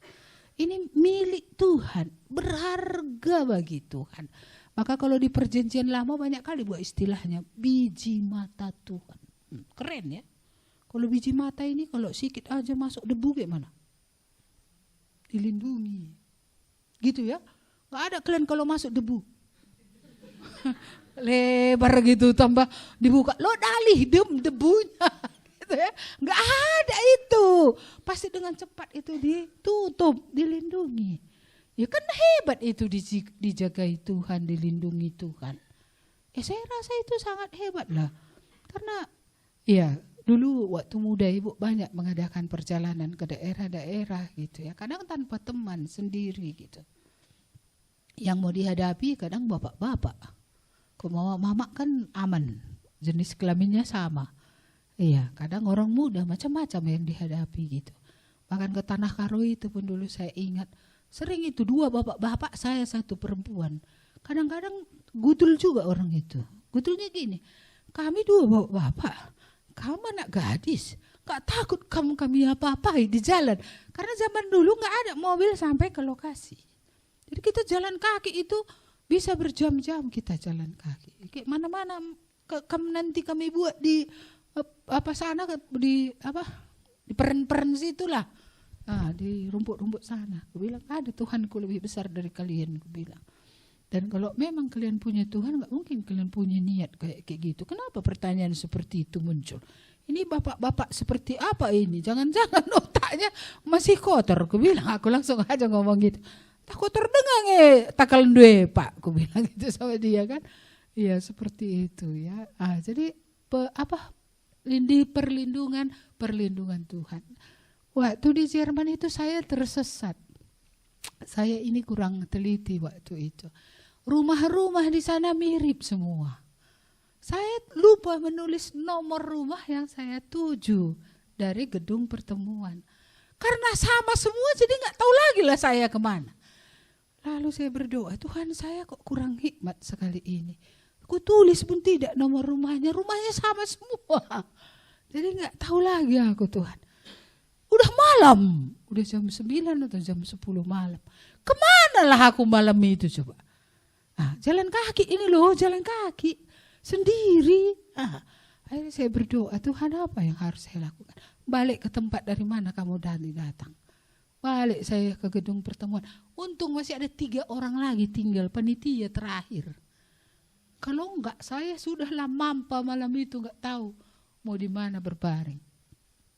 Ini milik Tuhan, berharga bagi Tuhan. Maka kalau di perjanjian lama banyak kali buat istilahnya biji mata Tuhan. Keren ya. Kalau biji mata ini kalau sikit aja masuk debu gimana? Dilindungi. Gitu ya. Gak ada kalian kalau masuk debu. Lebar gitu tambah dibuka. Lo dalih debunya. Ya. Nggak ada itu, pasti dengan cepat itu ditutup, dilindungi. Ya kan hebat itu dijagai Tuhan, dilindungi Tuhan. Saya rasa itu sangat hebat lah, karena ya dulu waktu muda ibu banyak mengadakan perjalanan ke daerah-daerah gitu ya, kadang tanpa teman sendiri gitu. Yang mau dihadapi kadang bapak-bapak, kok mama kan aman, jenis kelaminnya sama. Iya, kadang orang muda macam-macam yang dihadapi gitu. Bahkan ke Tanah Karo itu pun dulu saya ingat, sering itu 2 bapak-bapak, saya 1 perempuan. Kadang-kadang gudul juga orang itu. Gudulnya gini, kami 2 bapak-bapak, kamu anak gadis, gak takut kami apa-apai di jalan. Karena zaman dulu gak ada mobil sampai ke lokasi. Jadi kita jalan kaki itu bisa berjam-jam kita jalan kaki. Kayak mana-mana nanti kami buat di sana di peren-peren situlah, di rumput-rumput sana. Aku bilang ada Tuhanku lebih besar dari kalian, aku bilang. Dan kalau memang kalian punya Tuhan, nggak mungkin kalian punya niat kayak gitu. Kenapa pertanyaan seperti itu muncul? Ini bapak-bapak seperti apa ini? Jangan-jangan otaknya masih kotor, aku bilang. Aku langsung aja ngomong gitu. Tak kotor dengang takal dua pak, aku bilang gitu sama dia kan. Iya seperti itu ya. Jadi perlindungan Tuhan. Waktu di Jerman itu saya tersesat. Saya ini kurang teliti waktu itu. Rumah-rumah di sana mirip semua. Saya lupa menulis nomor rumah yang saya tuju dari gedung pertemuan. Karena sama semua jadi gak tahu lagi lah saya kemana. Lalu saya berdoa, Tuhan saya kok kurang hikmat sekali ini. Aku tulis pun tidak nomor rumahnya sama semua. Jadi gak tahu lagi aku Tuhan. Udah malam, udah jam 9 atau jam 10 malam. Kemana lah aku malam itu coba? Jalan kaki ini loh, jalan kaki. Sendiri. Akhirnya saya berdoa, Tuhan apa yang harus saya lakukan? Balik ke tempat dari mana kamu datang. Balik saya ke gedung pertemuan. Untung masih ada 3 orang lagi tinggal, panitia terakhir. Kalau enggak, saya sudahlah mampa malam itu enggak tahu mau di mana berbaring.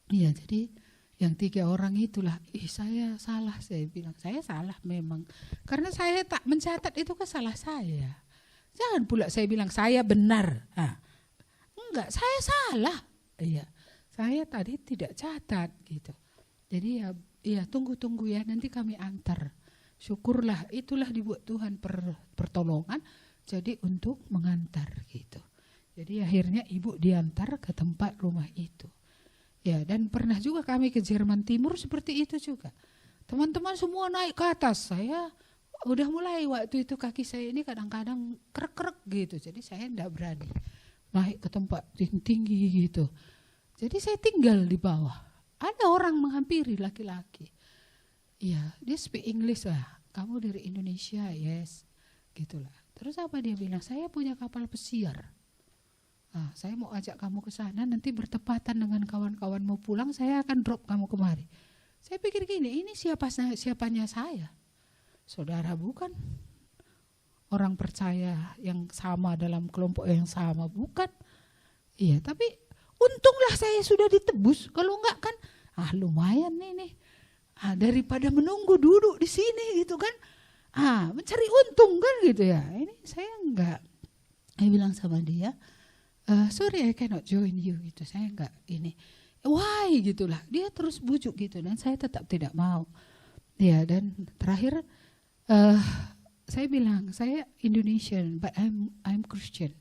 Iya, jadi yang 3 orang itulah, saya salah, saya bilang, saya salah memang. Karena saya tak mencatat itu kan salah saya. Jangan pula saya bilang saya benar. Enggak, saya salah. Iya, saya tadi tidak catat gitu. Jadi ya tunggu ya, nanti kami antar. Syukurlah, itulah dibuat Tuhan pertolongan. Jadi untuk mengantar gitu. Jadi akhirnya ibu diantar ke tempat rumah itu. Ya, dan pernah juga kami ke Jerman Timur seperti itu juga. Teman-teman semua naik ke atas. Saya udah mulai waktu itu kaki saya ini kadang-kadang krek-krek gitu. Jadi saya enggak berani naik ke tempat tinggi gitu. Jadi saya tinggal di bawah. Ada orang menghampiri laki-laki. Iya, dia speak English lah. Kamu dari Indonesia, yes. Gitulah. Terus apa dia bilang? Saya punya kapal pesiar. Saya mau ajak kamu ke sana, nanti bertepatan dengan kawan-kawan mau pulang, saya akan drop kamu kemari. Saya pikir gini, ini siapanya saya? Saudara bukan? Orang percaya yang sama dalam kelompok yang sama, bukan? Iya, tapi untunglah saya sudah ditebus. Kalau enggak kan, lumayan nih. Daripada menunggu duduk di sini gitu kan. Mencari untung kan gitu ya. Ini saya enggak. Saya bilang sama dia, sorry I cannot join you gitu. Saya enggak ini. Why gitulah. Dia terus bujuk gitu dan saya tetap tidak mau. Ya, dan terakhir saya bilang, saya Indonesian but I'm Christian.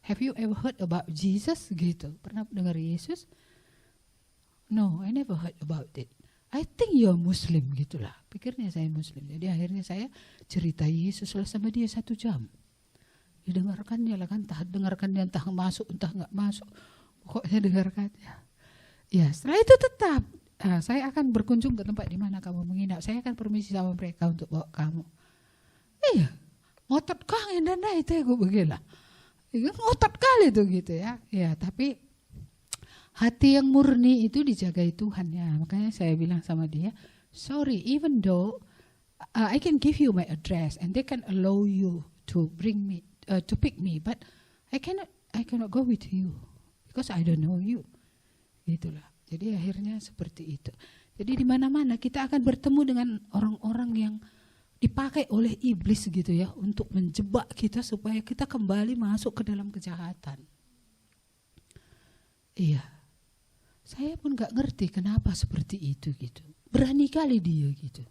Have you ever heard about Jesus gitu? Pernah dengar Yesus? No, I never heard about it. I think you're Muslim gitulah. Pikirnya saya Muslim. Jadi akhirnya saya cerita Yesus lah sama dia 1 jam. Didengarkannya lah kan, entah dengarkannya entah masuk entah nggak masuk. Pokoknya dengarkannya. Ya, setelah itu tetap saya akan berkunjung ke tempat di mana kamu menginap. Saya akan permisi sama mereka untuk bawa kamu. Iya, ngotot kangen dan itu aku begila. Ngotot kali tuh gitu ya. Ya, tapi hati yang murni itu dijagai Tuhan ya. Makanya saya bilang sama dia, sorry, even though I can give you my address and they can allow you to bring me, to pick me, but I cannot go with you because I don't know you. Gitulah. Jadi akhirnya seperti itu. Jadi di mana-mana kita akan bertemu dengan orang-orang yang dipakai oleh iblis gitu ya untuk menjebak kita supaya kita kembali masuk ke dalam kejahatan. Iya. Saya pun gak ngerti kenapa seperti itu gitu. Berani kali dia gitu.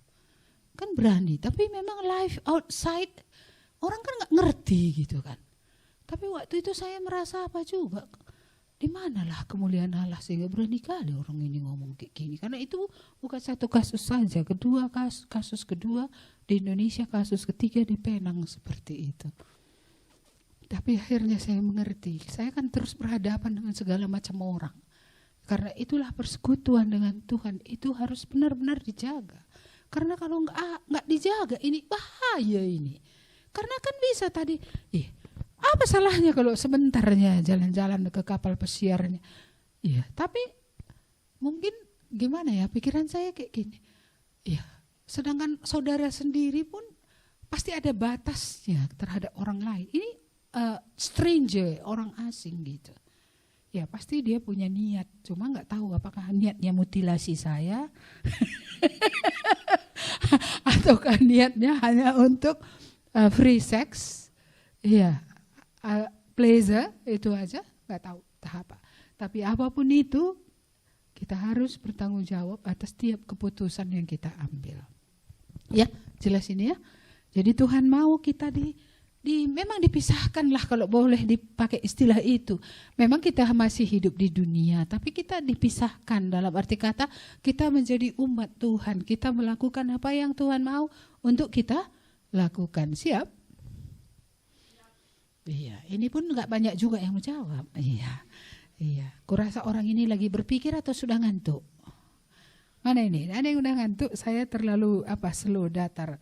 Kan berani, tapi memang life outside orang kan gak ngerti gitu kan. Tapi waktu itu saya merasa apa juga. Di manalah kemuliaan Allah sehingga berani kali orang ini ngomong kayak gini. Karena itu bukan satu kasus saja. Kasus kedua di Indonesia, kasus ketiga di Penang seperti itu. Tapi akhirnya saya mengerti. Saya kan terus berhadapan dengan segala macam orang. Karena itulah persekutuan dengan Tuhan itu harus benar-benar dijaga. Karena kalau nggak dijaga ini bahaya ini. Karena kan bisa tadi, apa salahnya kalau sebentarnya jalan-jalan ke kapal pesiarnya? Iya, tapi mungkin gimana ya pikiran saya kayak gini. Iya, sedangkan saudara sendiri pun pasti ada batasnya terhadap orang lain. Ini stranger, orang asing gitu. Ya pasti dia punya niat, cuma nggak tahu apakah niatnya mutilasi saya ataukah niatnya hanya untuk free sex, ya pleasure itu aja, nggak tahu tahap apa. Tapi apapun itu kita harus bertanggung jawab atas setiap keputusan yang kita ambil. Ya jelas ini ya. Jadi Tuhan mau kita memang dipisahkanlah kalau boleh dipakai istilah itu. Memang kita masih hidup di dunia, tapi kita dipisahkan dalam arti kata kita menjadi umat Tuhan. Kita melakukan apa yang Tuhan mau untuk kita lakukan. Siap? Iya, ini pun enggak banyak juga yang menjawab. Iya. Kurasa orang ini lagi berpikir atau sudah ngantuk? Mana ini? Ada yang udah ngantuk, saya terlalu slow datar.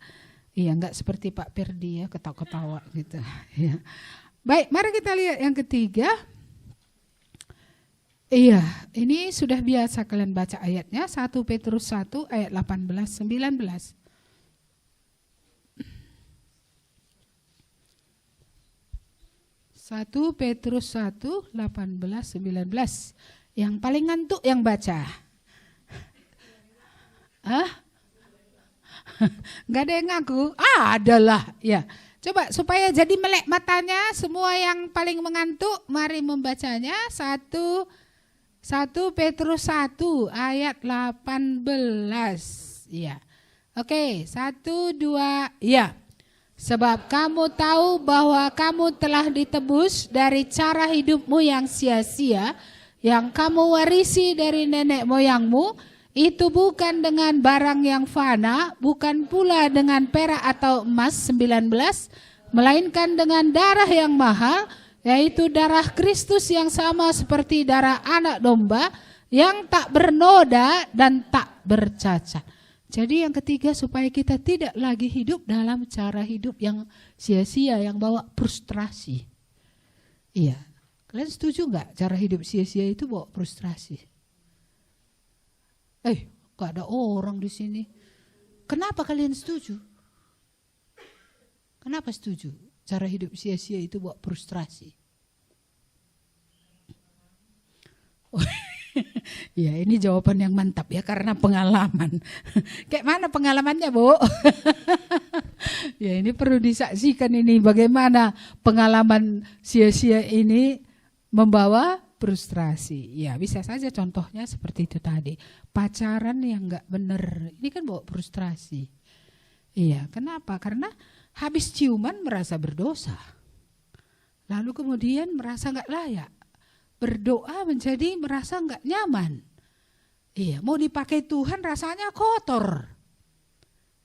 Iya, enggak seperti Pak Perdi ya, ketawa-ketawa gitu. Ya. Baik, mari kita lihat yang ketiga. Iya, ini sudah biasa kalian baca ayatnya, 1 Petrus 1 ayat 18-19. 1 Petrus 1, 18-19. Yang paling ngantuk yang baca. Gak ada yang ngaku? Adalah. Ya. Coba supaya jadi melek matanya semua yang paling mengantuk, mari membacanya. 1 Petrus 1 ayat 18. Ya. Oke, 1, 2, ya. Sebab kamu tahu bahwa kamu telah ditebus dari cara hidupmu yang sia-sia, yang kamu warisi dari nenek moyangmu, itu bukan dengan barang yang fana, bukan pula dengan perak atau emas 19, melainkan dengan darah yang mahal, yaitu darah Kristus yang sama seperti darah anak domba, yang tak bernoda dan tak bercacat. Jadi yang ketiga supaya kita tidak lagi hidup dalam cara hidup yang sia-sia, yang bawa frustrasi. Iya, kalian setuju nggak cara hidup sia-sia itu bawa frustrasi? Gak ada orang di sini. Kenapa kalian setuju? Kenapa setuju? Cara hidup sia-sia itu bawa frustrasi. Ya ini jawaban yang mantap ya karena pengalaman. Kayak mana pengalamannya Bu? Ya ini perlu disaksikan ini bagaimana pengalaman sia-sia ini membawa frustrasi. Ya bisa saja contohnya seperti itu tadi. Pacaran yang gak benar. Ini kan bawa frustrasi. Iya kenapa? Karena habis ciuman merasa berdosa. Lalu kemudian merasa gak layak. Berdoa menjadi merasa gak nyaman. Iya, mau dipakai Tuhan rasanya kotor.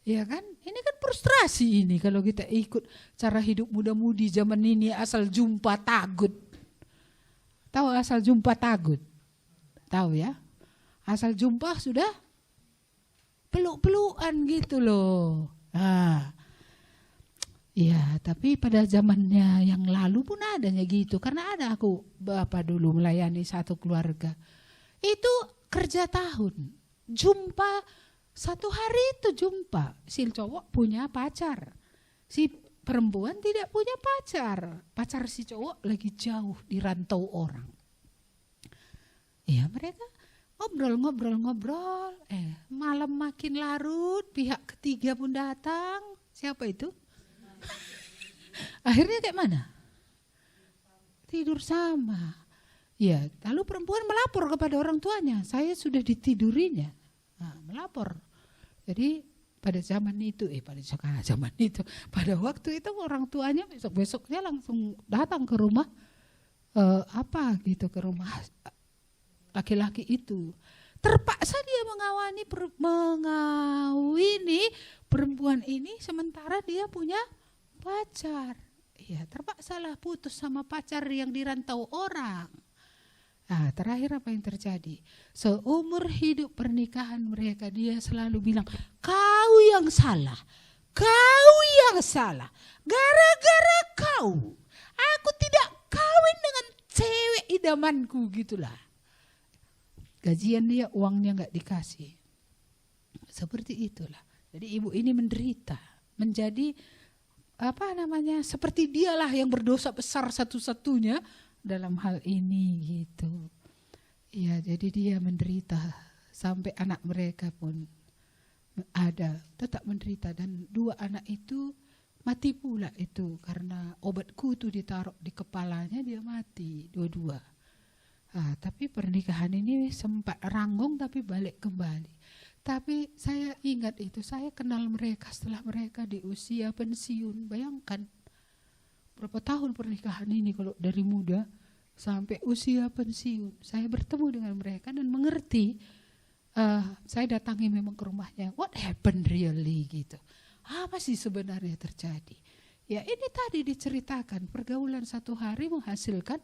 Iya kan? Ini kan frustrasi ini kalau kita ikut cara hidup muda-mudi zaman ini asal jumpa tagut. Tahu asal jumpa tagut? Tahu ya? Asal jumpa sudah peluk-pelukan gitu loh. Iya, tapi pada zamannya yang lalu pun adanya gitu. Karena ada aku dulu melayani satu keluarga. Itu kerja tahun. Jumpa. Satu hari itu jumpa, si cowok punya pacar, si perempuan tidak punya pacar si cowok lagi jauh di rantau orang. Ya mereka ngobrol, malam makin larut, pihak ketiga pun datang, siapa itu? Akhirnya kayak mana? Tidur sama. Ya, lalu perempuan melapor kepada orang tuanya, saya sudah ditidurinya. Melapor. Jadi pada zaman itu, pada waktu itu orang tuanya besok-besoknya langsung datang ke rumah ke rumah laki-laki itu. Terpaksa dia mengawini perempuan ini sementara dia punya pacar. Ya, terpaksalah putus sama pacar yang dirantau orang. Nah, terakhir apa yang terjadi? Seumur hidup pernikahan mereka dia selalu bilang, kau yang salah, gara-gara kau, aku tidak kawin dengan cewek idamanku gitulah. Gajian dia, uangnya gak dikasih. Seperti itulah. Jadi ibu ini menderita, menjadi seperti dialah yang berdosa besar satu-satunya dalam hal ini gitu. Ya, jadi dia menderita sampai anak mereka pun tetap menderita dan 2 anak itu mati pula itu karena obat kutu ditaruh di kepalanya dia mati dua-dua. Tapi pernikahan ini sempat ranggung tapi balik kembali. Tapi saya ingat itu, saya kenal mereka setelah mereka di usia pensiun. Bayangkan berapa tahun pernikahan ini kalau dari muda sampai usia pensiun. Saya bertemu dengan mereka dan mengerti. Saya datangi memang ke rumahnya. What happened really gitu. Apa sih sebenarnya terjadi? Ya ini tadi diceritakan. Pergaulan 1 hari menghasilkan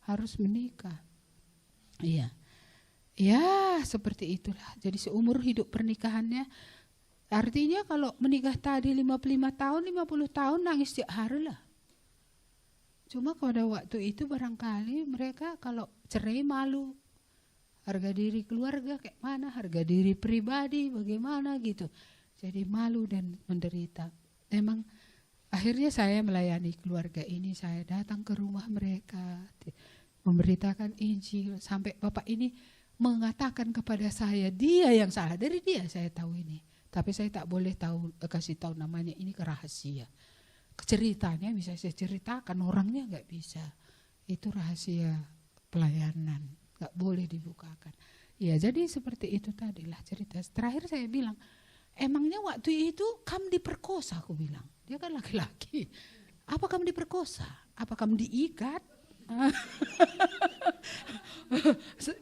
harus menikah. Iya. Ya seperti itulah. Jadi seumur hidup pernikahannya. Artinya kalau menikah tadi 55 tahun, 50 tahun nangis tiap hari lah. Cuma pada waktu itu barangkali mereka kalau cerai malu. Harga diri keluarga kayak mana, harga diri pribadi bagaimana gitu. Jadi malu dan menderita. Memang akhirnya saya melayani keluarga ini, saya datang ke rumah mereka, memberitakan Injil. Sampai bapak ini mengatakan kepada saya, dia yang salah, dari dia saya tahu ini. Tapi saya tak boleh kasih tahu namanya, ini rahasia. Ceritanya bisa saya ceritakan, orangnya nggak bisa. Itu rahasia pelayanan, nggak boleh dibukakan. Ya jadi seperti itu tadilah cerita. Terakhir saya bilang, emangnya waktu itu kamu diperkosa? Aku bilang, dia kan laki-laki. Apa kamu diperkosa? Apa kamu diikat?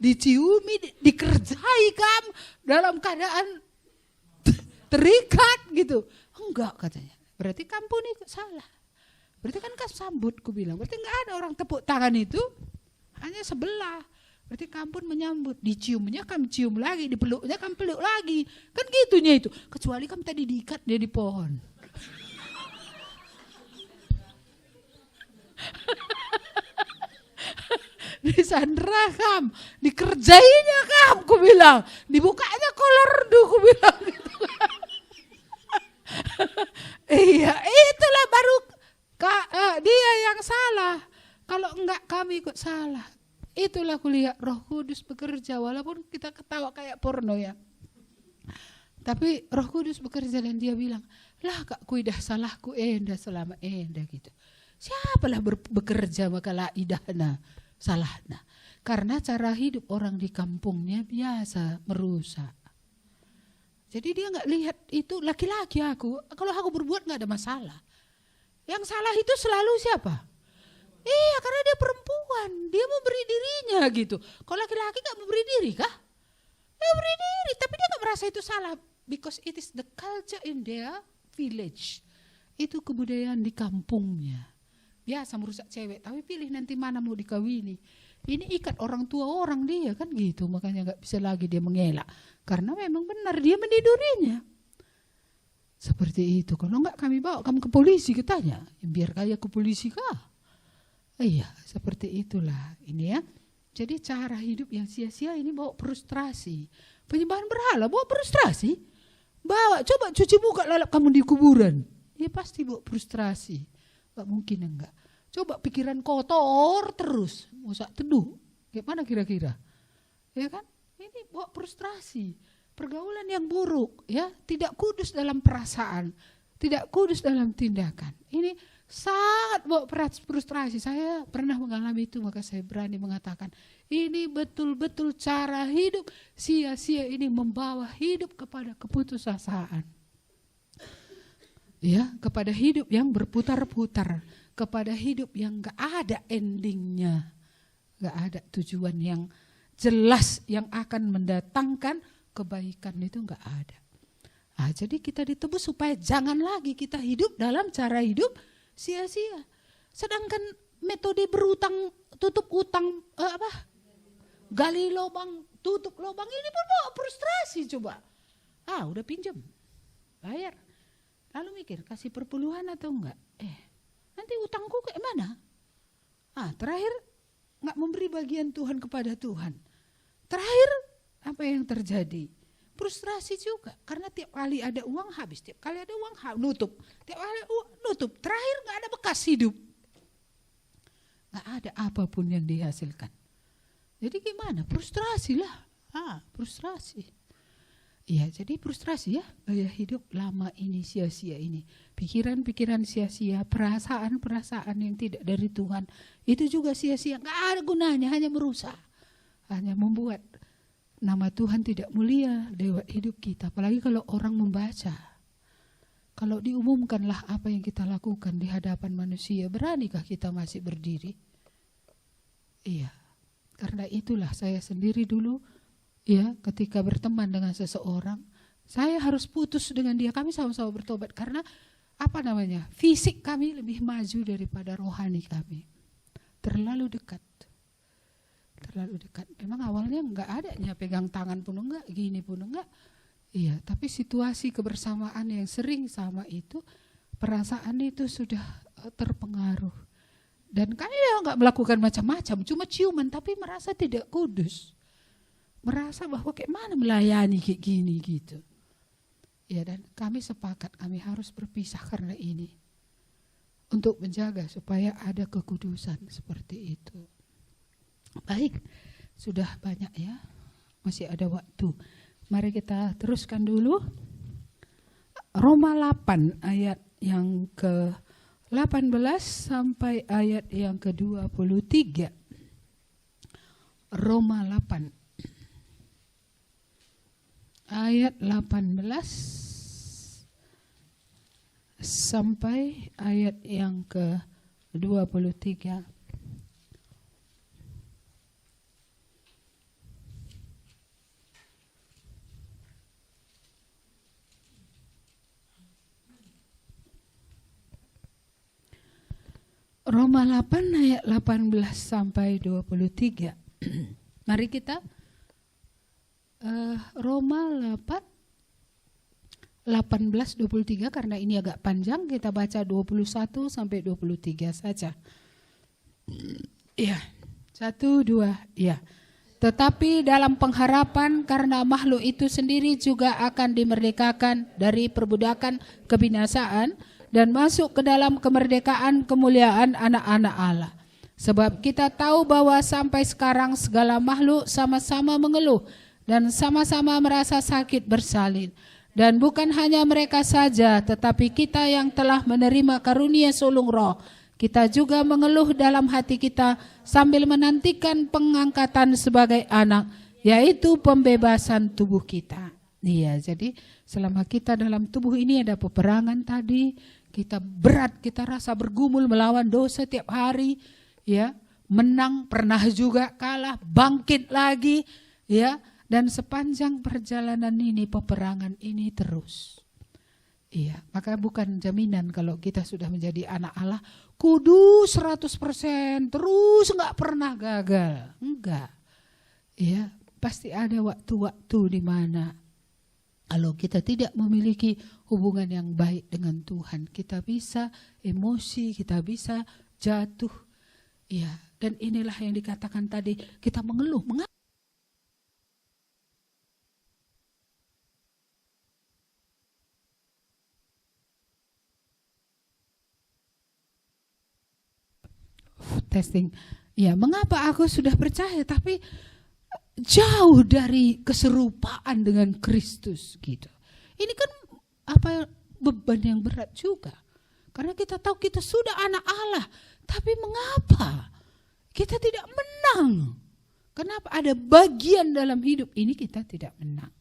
Diciumi, dikerjai kamu dalam keadaan terikat gitu? Enggak katanya. Berarti kamu ini salah. Berarti kan kamu sambut, ku bilang. Berarti enggak ada orang tepuk tangan itu, hanya sebelah. Berarti kamu pun menyambut. Diciumnya kamu cium lagi, dipeluknya kamu peluk lagi. Kan gitunya itu. Kecuali kamu tadi diikat dia di pohon. Disandra kamu, dikerjainya kamu, ku bilang. Dibukanya kolor ku bilang gitu. Iya, itulah baru dia yang salah. Kalau enggak kami ikut salah. Itulah kulihat Roh Kudus bekerja, walaupun kita ketawa kayak porno ya. Tapi Roh Kudus bekerja dan dia bilang, lah kak kuidah salahku enda selama enda gitu. Siapalah bekerja makalah idahna salahna. Karena cara hidup orang di kampungnya biasa merusak. Jadi dia nggak lihat itu laki-laki aku. Kalau aku berbuat nggak ada masalah. Yang salah itu selalu siapa? Iya, karena dia perempuan. Dia mau beri dirinya gitu. Kalau laki-laki nggak mau beri diri kah? Ya beri diri, tapi dia nggak merasa itu salah. Because it is the culture in their village. Itu kebudayaan di kampungnya. Biasa merusak cewek, tapi pilih nanti mana mau dikawini. Ini ikat orang tua orang dia kan gitu, makanya nggak bisa lagi dia mengelak. Karena memang benar dia menidurinya. Seperti itu, kalau nggak kami bawa kamu ke polisi katanya. Biar kaya ke polisi kah? Iya, seperti itulah ini ya. Jadi cara hidup yang sia-sia ini bawa frustrasi. Penyembahan berhala bawa frustrasi. Bawa, coba cuci muka lalap kamu di kuburan. Ya pasti bawa frustrasi. Gak mungkin enggak. Coba pikiran kotor terus. Musak teduh. Gimana kira-kira? Ya kan? Ini bawa frustrasi. Pergaulan yang buruk. Ya, tidak kudus dalam perasaan. Tidak kudus dalam tindakan. Ini sangat bawa frustrasi. Saya pernah mengalami itu, maka saya berani mengatakan. Ini betul-betul cara hidup sia-sia ini membawa hidup kepada keputusasaan. Ya, kepada hidup yang berputar-putar, kepada hidup yang gak ada endingnya, gak ada tujuan yang jelas yang akan mendatangkan kebaikan, itu gak ada. Nah, jadi kita ditebus supaya jangan lagi kita hidup dalam cara hidup sia-sia. Sedangkan metode berutang, tutup utang, gali lubang, tutup lubang, ini pun bawa frustrasi coba. Udah pinjam, bayar. Lalu mikir, kasih perpuluhan atau enggak? Nanti utangku kayak mana? Terakhir enggak memberi bagian Tuhan kepada Tuhan. Terakhir apa yang terjadi? Frustrasi juga, karena tiap kali ada uang habis, tiap kali ada uang nutup, tiap kali nutup. Terakhir enggak ada bekas hidup. Enggak ada apapun yang dihasilkan. Jadi gimana? Frustrasi lah. Frustrasi. Ya, jadi frustrasi ya, gaya hidup lama ini sia-sia ini. Pikiran-pikiran sia-sia, perasaan-perasaan yang tidak dari Tuhan, itu juga sia-sia, gak ada gunanya, hanya merusak. Hanya membuat nama Tuhan tidak mulia lewat hidup kita. Apalagi kalau orang membaca. Kalau diumumkanlah apa yang kita lakukan di hadapan manusia, beranikah kita masih berdiri? Iya, karena itulah saya sendiri dulu, ya, ketika berteman dengan seseorang, saya harus putus dengan dia. Kami sama-sama bertobat karena fisik kami lebih maju daripada rohani kami. Terlalu dekat. Terlalu dekat. Memang awalnya enggak adanya pegang tangan pun enggak, gini pun enggak. Iya, tapi situasi kebersamaan yang sering sama itu, perasaan itu sudah terpengaruh. Dan kami memang enggak melakukan macam-macam, cuma ciuman, tapi merasa tidak kudus. Merasa bahwa kayak mana melayani kayak gini gitu. Ya, dan kami sepakat kami harus berpisah karena ini. Untuk menjaga supaya ada kekudusan seperti itu. Baik, sudah banyak ya. Masih ada waktu. Mari kita teruskan dulu. Roma 8 ayat yang ke-18 sampai ayat yang ke-23. Roma 8. Ayat 18 sampai ayat yang ke-23. Roma 8 ayat 18 sampai 23. Mari kita Roma 8 18-23, karena ini agak panjang, kita baca 21 sampai 23 saja. Ya, 1, 2, ya. Tetapi dalam pengharapan karena makhluk itu sendiri juga akan dimerdekakan dari perbudakan kebinasaan dan masuk ke dalam kemerdekaan kemuliaan anak-anak Allah. Sebab kita tahu bahwa sampai sekarang segala makhluk sama-sama mengeluh dan sama-sama merasa sakit bersalin. Dan bukan hanya mereka saja, tetapi kita yang telah menerima karunia sulung roh, kita juga mengeluh dalam hati kita sambil menantikan pengangkatan sebagai anak, yaitu pembebasan tubuh kita. Iya, jadi selama kita dalam tubuh ini ada peperangan tadi, kita berat, kita rasa bergumul melawan dosa tiap hari, ya, menang, pernah juga kalah, bangkit lagi, ya. Dan sepanjang perjalanan ini, peperangan ini terus. Iya, maka bukan jaminan kalau kita sudah menjadi anak Allah, kudus 100%, terus enggak pernah gagal. Enggak. Iya, pasti ada waktu-waktu di mana kalau kita tidak memiliki hubungan yang baik dengan Tuhan, kita bisa emosi, kita bisa jatuh. Iya, dan inilah yang dikatakan tadi, kita mengeluh. Mengapa? Testing. Ya, mengapa aku sudah percaya tapi jauh dari keserupaan dengan Kristus gitu. Ini kan beban yang berat juga. Karena kita tahu kita sudah anak Allah, tapi mengapa kita tidak menang? Kenapa ada bagian dalam hidup ini kita tidak menang?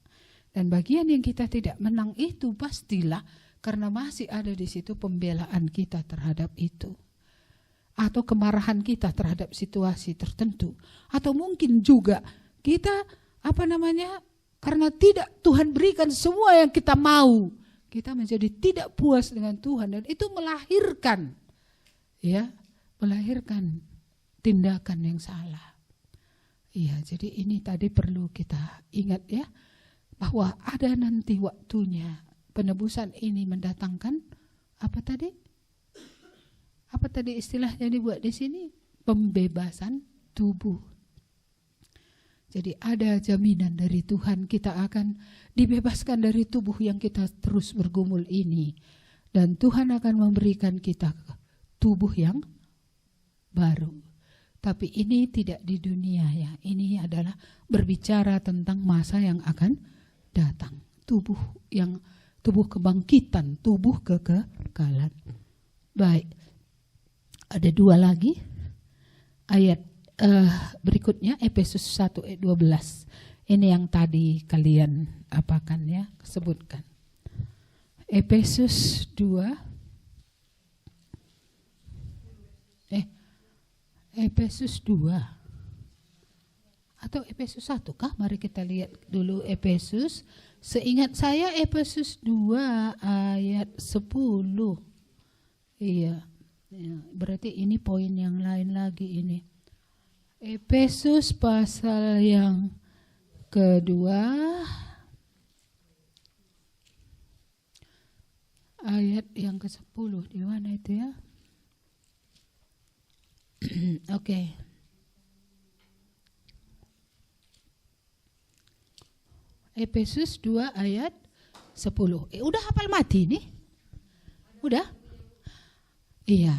Dan bagian yang kita tidak menang itu pastilah karena masih ada di situ pembelaan kita terhadap itu. Atau kemarahan kita terhadap situasi tertentu. Atau mungkin juga kita karena tidak Tuhan berikan semua yang kita mau, kita menjadi tidak puas dengan Tuhan dan itu melahirkan tindakan yang salah. Iya, jadi ini tadi perlu kita ingat ya, bahwa ada nanti waktunya penebusan ini mendatangkan apa tadi istilahnya dibuat di sini? Pembebasan tubuh. Jadi ada jaminan dari Tuhan kita akan dibebaskan dari tubuh yang kita terus bergumul ini. Dan Tuhan akan memberikan kita tubuh yang baru. Tapi ini tidak di dunia ya. Ini adalah berbicara tentang masa yang akan datang. Tubuh kebangkitan, tubuh kekekalan. Baik. Ada dua lagi ayat berikutnya, Efesus 1 ayat 12. Ini yang tadi kalian sebutkan. Efesus 2 Efesus 2 atau Efesus 1 kah? Mari kita lihat dulu Efesus. Seingat saya Efesus 2 ayat 10. Iya. Ya, berarti ini poin yang lain lagi ini. Efesus pasal yang kedua ayat yang ke-10. Di mana itu ya? Oke. Efesus 2 ayat 10. Udah hafal mati nih? Udah? Iya.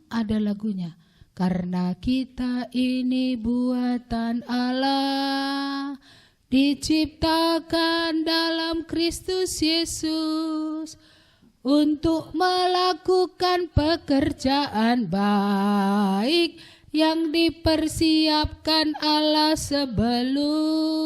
Ada lagunya. Karena kita ini buatan Allah, diciptakan dalam Kristus Yesus untuk melakukan pekerjaan baik yang dipersiapkan Allah sebelumnya.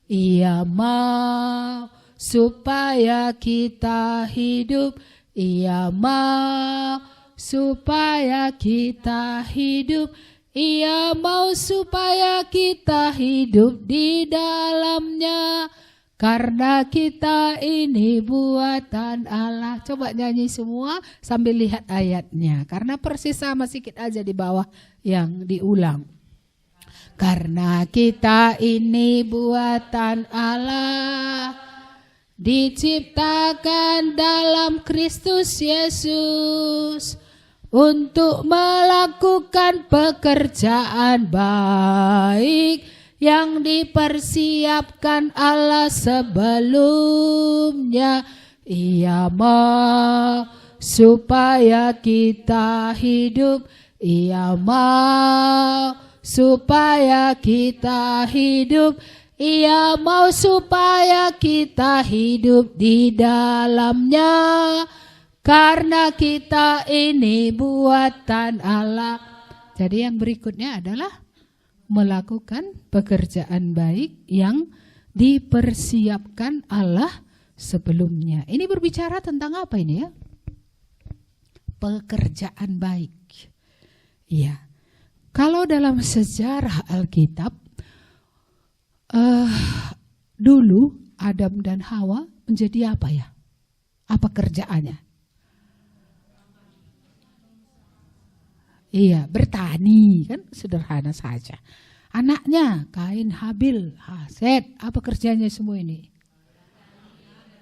Ia mau supaya kita hidup, Ia mau supaya kita hidup, Ia mau supaya kita hidup di dalamnya. Karena kita ini buatan Allah. Coba nyanyi semua sambil lihat ayatnya. Karena persis sama, sedikit aja di bawah yang diulang. Karena kita ini buatan Allah, diciptakan dalam Kristus Yesus untuk melakukan pekerjaan baik yang dipersiapkan Allah sebelumnya. Ia mau supaya kita hidup, Ia mau supaya kita hidup, Ia mau supaya kita hidup di dalamnya. Karena kita ini buatan Allah. Jadi yang berikutnya adalah melakukan pekerjaan baik yang dipersiapkan Allah sebelumnya. Ini berbicara tentang apa ini ya? Pekerjaan baik. Iya. Kalau dalam sejarah Alkitab, Dulu Adam dan Hawa menjadi apa ya? Apa kerjaannya? Iya, bertani, kan sederhana saja. Anaknya Kain, Habil, Set, apa kerjanya semua ini?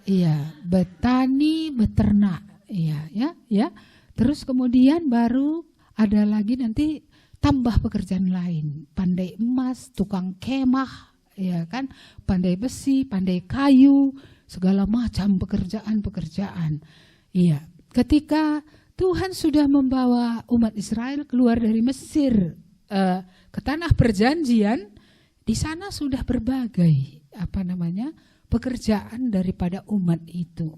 Iya, bertani, beternak. Iya, ya. Terus kemudian baru ada lagi nanti tambah pekerjaan lain, pandai emas, tukang kemah, ya kan, pandai besi, pandai kayu, segala macam pekerjaan. Iya, ketika Tuhan sudah membawa umat Israel keluar dari Mesir ke tanah perjanjian, di sana sudah berbagai pekerjaan daripada umat itu.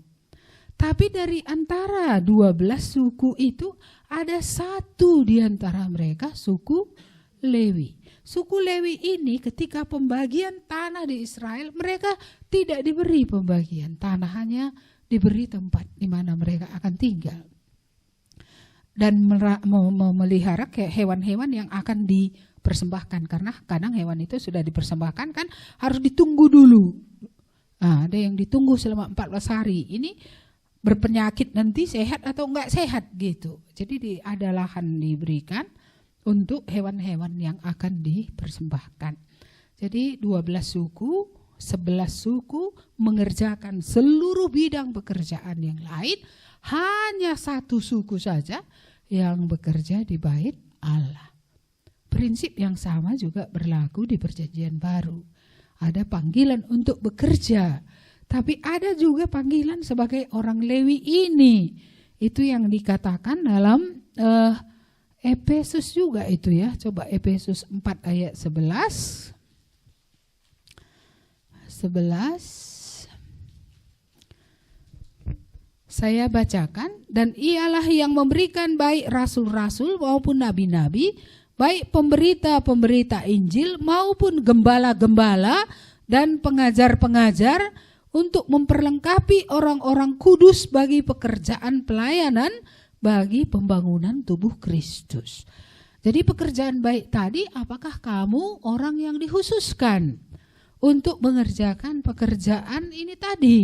Tapi dari antara 12 suku itu ada satu di antara mereka, suku Lewi. Suku Lewi ini ketika pembagian tanah di Israel, mereka tidak diberi pembagian tanah, hanya diberi tempat di mana mereka akan tinggal. Dan memelihara hewan-hewan yang akan dipersembahkan. Karena kadang hewan itu sudah dipersembahkan kan harus ditunggu dulu. Ada yang ditunggu selama 14 hari. Ini berpenyakit nanti sehat atau enggak sehat gitu. Jadi ada lahan diberikan untuk hewan-hewan yang akan dipersembahkan. Jadi 12 suku, 11 suku mengerjakan seluruh bidang pekerjaan yang lain. Hanya satu suku saja yang bekerja di bait Allah. Prinsip yang sama juga berlaku di Perjanjian Baru. Ada panggilan untuk bekerja, tapi ada juga panggilan sebagai orang Lewi ini. Itu yang dikatakan dalam Efesus juga itu ya. Coba Efesus 4 ayat 11. Saya bacakan, dan ialah yang memberikan baik rasul-rasul maupun nabi-nabi, baik pemberita-pemberita Injil maupun gembala-gembala dan pengajar-pengajar untuk memperlengkapi orang-orang kudus bagi pekerjaan pelayanan bagi pembangunan tubuh Kristus. Jadi pekerjaan baik tadi, apakah kamu orang yang dikhususkan untuk mengerjakan pekerjaan ini tadi?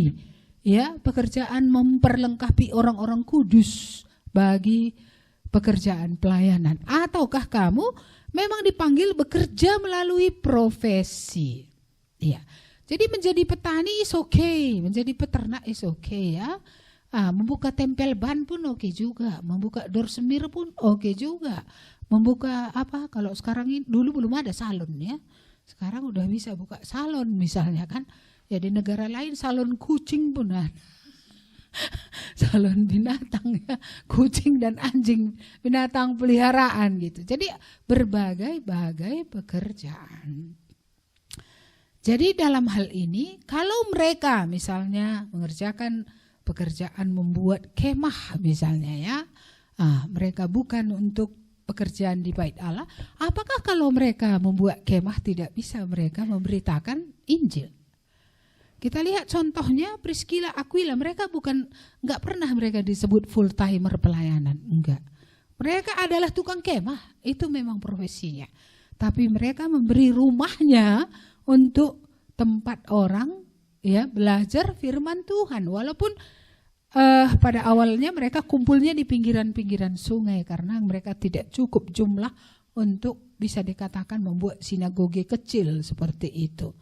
Ya, pekerjaan memperlengkapi orang-orang kudus bagi pekerjaan pelayanan. Ataukah kamu memang dipanggil bekerja melalui profesi? Ya. Jadi menjadi petani is okay, menjadi peternak is okay ya. Membuka tempel ban pun oke juga, membuka dorsemir pun oke juga. Membuka kalau sekarang ini, dulu belum ada salon ya. Sekarang udah bisa buka salon misalnya kan. Ya di negara lain salon kucing pun ada. Salon binatang ya, kucing dan anjing, binatang peliharaan gitu. Jadi berbagai-bagai pekerjaan. Jadi dalam hal ini kalau mereka misalnya mengerjakan pekerjaan membuat kemah misalnya ya, mereka bukan untuk pekerjaan di bait Allah, apakah kalau mereka membuat kemah tidak bisa mereka memberitakan Injil? Kita lihat contohnya Priscilla, Aquila, mereka enggak pernah mereka disebut full timer pelayanan, enggak. Mereka adalah tukang kemah, itu memang profesinya. Tapi mereka memberi rumahnya untuk tempat orang ya belajar firman Tuhan. Walaupun pada awalnya mereka kumpulnya di pinggiran-pinggiran sungai karena mereka tidak cukup jumlah untuk bisa dikatakan membuat sinagoge kecil seperti itu.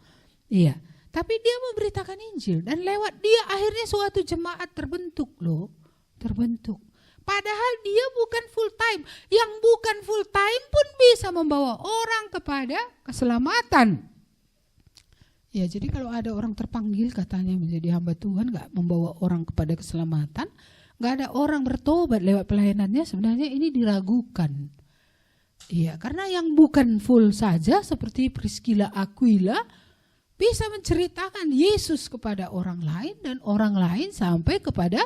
Iya. Tapi dia memberitakan Injil dan lewat dia akhirnya suatu jemaat terbentuk. Padahal dia bukan full time. Yang bukan full time pun bisa membawa orang kepada keselamatan. Ya, jadi kalau ada orang terpanggil katanya menjadi hamba Tuhan gak membawa orang kepada keselamatan, gak ada orang bertobat lewat pelayanannya, sebenarnya ini diragukan. Iya, karena yang bukan full saja seperti Priscilla, Aquila bisa menceritakan Yesus kepada orang lain dan orang lain sampai kepada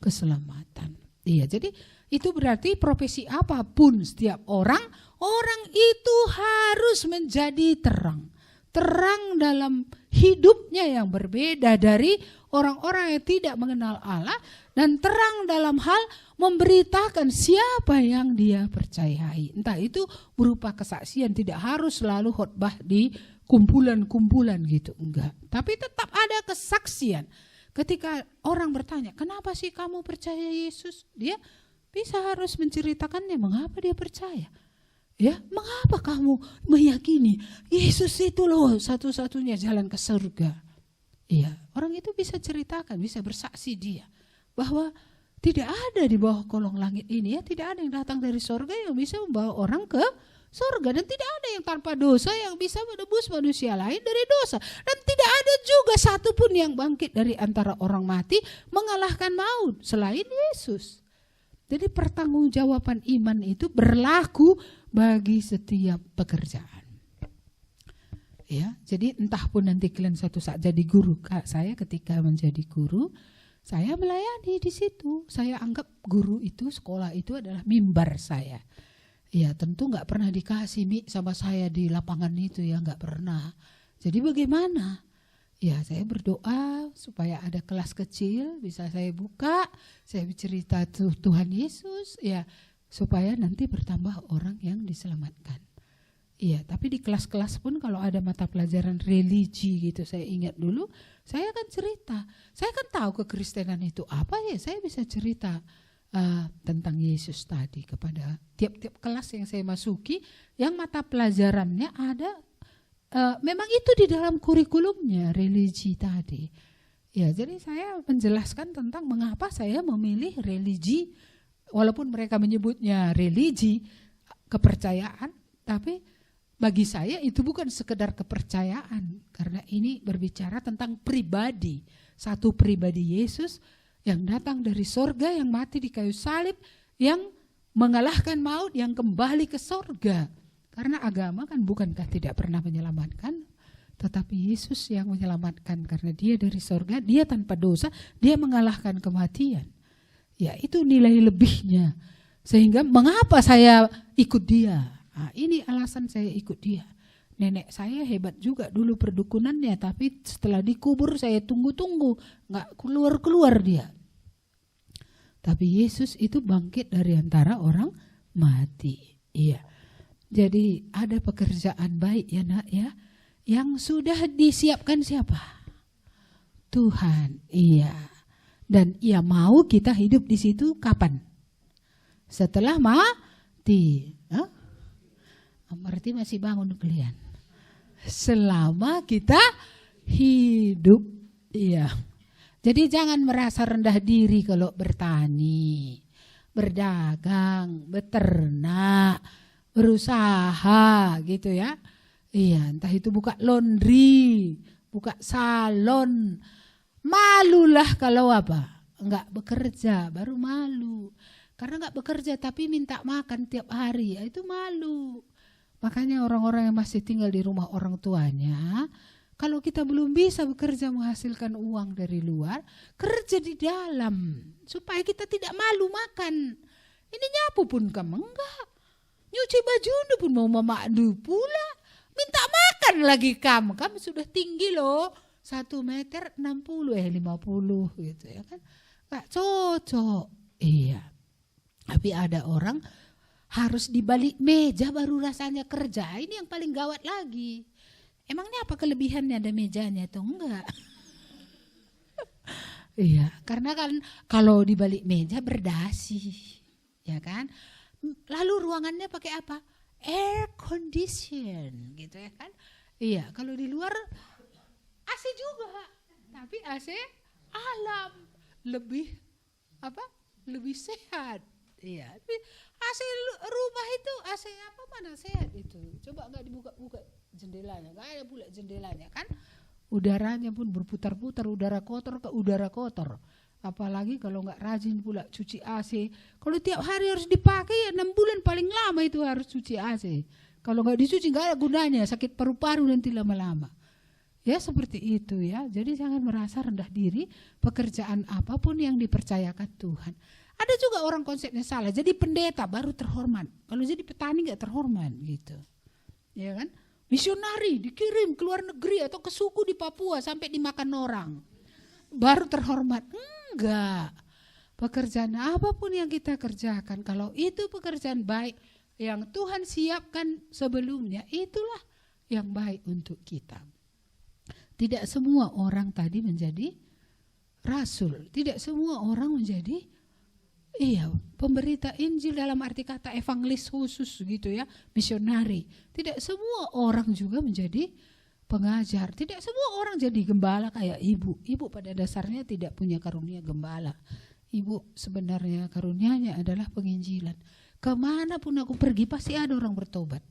keselamatan. Iya, jadi itu berarti profesi apapun setiap orang itu harus menjadi terang. Terang dalam hidupnya yang berbeda dari orang-orang yang tidak mengenal Allah, dan terang dalam hal memberitakan siapa yang dia percayai. Entah itu berupa kesaksian, tidak harus selalu khotbah di kumpulan-kumpulan gitu, enggak. Tapi tetap ada kesaksian. Ketika orang bertanya, kenapa sih kamu percaya Yesus? Dia bisa harus menceritakannya mengapa dia percaya. Ya, mengapa kamu meyakini Yesus itu loh satu-satunya jalan ke surga. Iya, orang itu bisa ceritakan, bisa bersaksi dia bahwa tidak ada di bawah kolong langit ini ya, tidak ada yang datang dari surga yang bisa membawa orang ke surga, dan tidak ada yang tanpa dosa yang bisa menebus manusia lain dari dosa, dan tidak ada juga satupun yang bangkit dari antara orang mati mengalahkan maut selain Yesus. Jadi pertanggungjawaban iman itu berlaku bagi setiap pekerjaan. Ya, jadi entah pun nanti kalian suatu saat jadi guru, saya ketika menjadi guru, saya melayani di situ. Saya anggap guru itu, sekolah itu adalah mimbar saya. Ya tentu gak pernah dikasih mik sama saya di lapangan itu ya, gak pernah. Jadi bagaimana? Ya saya berdoa supaya ada kelas kecil bisa saya buka, saya bercerita Tuhan Yesus ya, supaya nanti bertambah orang yang diselamatkan. Iya, tapi di kelas-kelas pun kalau ada mata pelajaran religi gitu, saya ingat dulu, saya akan cerita. Saya kan tahu kekristenan itu apa ya, saya bisa cerita tentang Yesus tadi kepada tiap-tiap kelas yang saya masuki, yang mata pelajarannya ada, memang itu di dalam kurikulumnya religi tadi. Ya, jadi saya menjelaskan tentang mengapa saya memilih religi, walaupun mereka menyebutnya religi, kepercayaan, tapi bagi saya itu bukan sekedar kepercayaan, karena ini berbicara tentang pribadi, satu pribadi Yesus yang datang dari sorga, yang mati di kayu salib, yang mengalahkan maut, yang kembali ke sorga. Karena agama kan bukankah tidak pernah menyelamatkan, tetapi Yesus yang menyelamatkan karena dia dari sorga, dia tanpa dosa, dia mengalahkan kematian. Ya itu nilai lebihnya, sehingga mengapa saya ikut dia. Nah, ini alasan saya ikut dia. Nenek saya hebat juga dulu perdukunannya, tapi setelah dikubur saya tunggu-tunggu, gak keluar-keluar dia. Tapi Yesus itu bangkit dari antara orang mati. Iya. Jadi ada pekerjaan baik ya nak ya, yang sudah disiapkan siapa? Tuhan. Iya. Dan ia mau kita hidup di situ kapan? Setelah mati. Berarti masih bangun kalian. Selama kita hidup. Iya. Jadi jangan merasa rendah diri kalau bertani, berdagang, beternak, berusaha gitu ya. Iya, entah itu buka laundry, buka salon. Malulah kalau apa? Enggak bekerja, baru malu. Karena enggak bekerja tapi minta makan tiap hari, ya itu malu. Makanya orang-orang yang masih tinggal di rumah orang tuanya, kalau kita belum bisa bekerja menghasilkan uang dari luar, kerja di dalam supaya kita tidak malu makan. Ini nyapu pun kamu enggak, nyuci baju pun mau memadu pula, minta makan lagi kamu sudah tinggi loh, 1,60 meter 50 gitu ya kan, nggak cocok. Iya, tapi ada orang harus di balik meja baru rasanya kerja. Ini yang paling gawat lagi. Emangnya apa kelebihannya ada mejanya tuh? Enggak. Iya, karena kan kalau di balik meja berdasi, ya kan? Lalu ruangannya pakai apa? Air condition, gitu ya kan? Iya, kalau di luar AC juga, tapi AC alam, lebih apa? Lebih sehat. Iya, tapi AC rumah itu AC apa mana sehat itu? Coba nggak dibuka-buka jendelanya, nggak ada pula jendelanya kan? Udaranya pun berputar-putar, udara kotor ke udara kotor. Apalagi kalau nggak rajin pula cuci AC. Kalau tiap hari harus dipakai ya 6 bulan paling lama itu harus cuci AC. Kalau nggak dicuci nggak ada gunanya, sakit paru-paru nanti lama-lama. Ya seperti itu ya. Jadi jangan merasa rendah diri, pekerjaan apapun yang dipercayakan Tuhan. Ada juga orang konsepnya salah, jadi pendeta baru terhormat. Kalau jadi petani gak terhormat gitu. Ya kan? Misionari dikirim ke luar negeri atau ke suku di Papua sampai dimakan orang. Baru terhormat. Enggak. Pekerjaan apapun yang kita kerjakan, kalau itu pekerjaan baik yang Tuhan siapkan sebelumnya, itulah yang baik untuk kita. Tidak semua orang tadi menjadi rasul, tidak semua orang menjadi pemberita Injil dalam arti kata evangelis khusus gitu ya, misionari. Tidak semua orang juga menjadi pengajar, tidak semua orang jadi gembala kayak ibu. Ibu pada dasarnya tidak punya karunia gembala. Ibu sebenarnya karunianya adalah penginjilan. Kemanapun aku pergi pasti ada orang bertobat.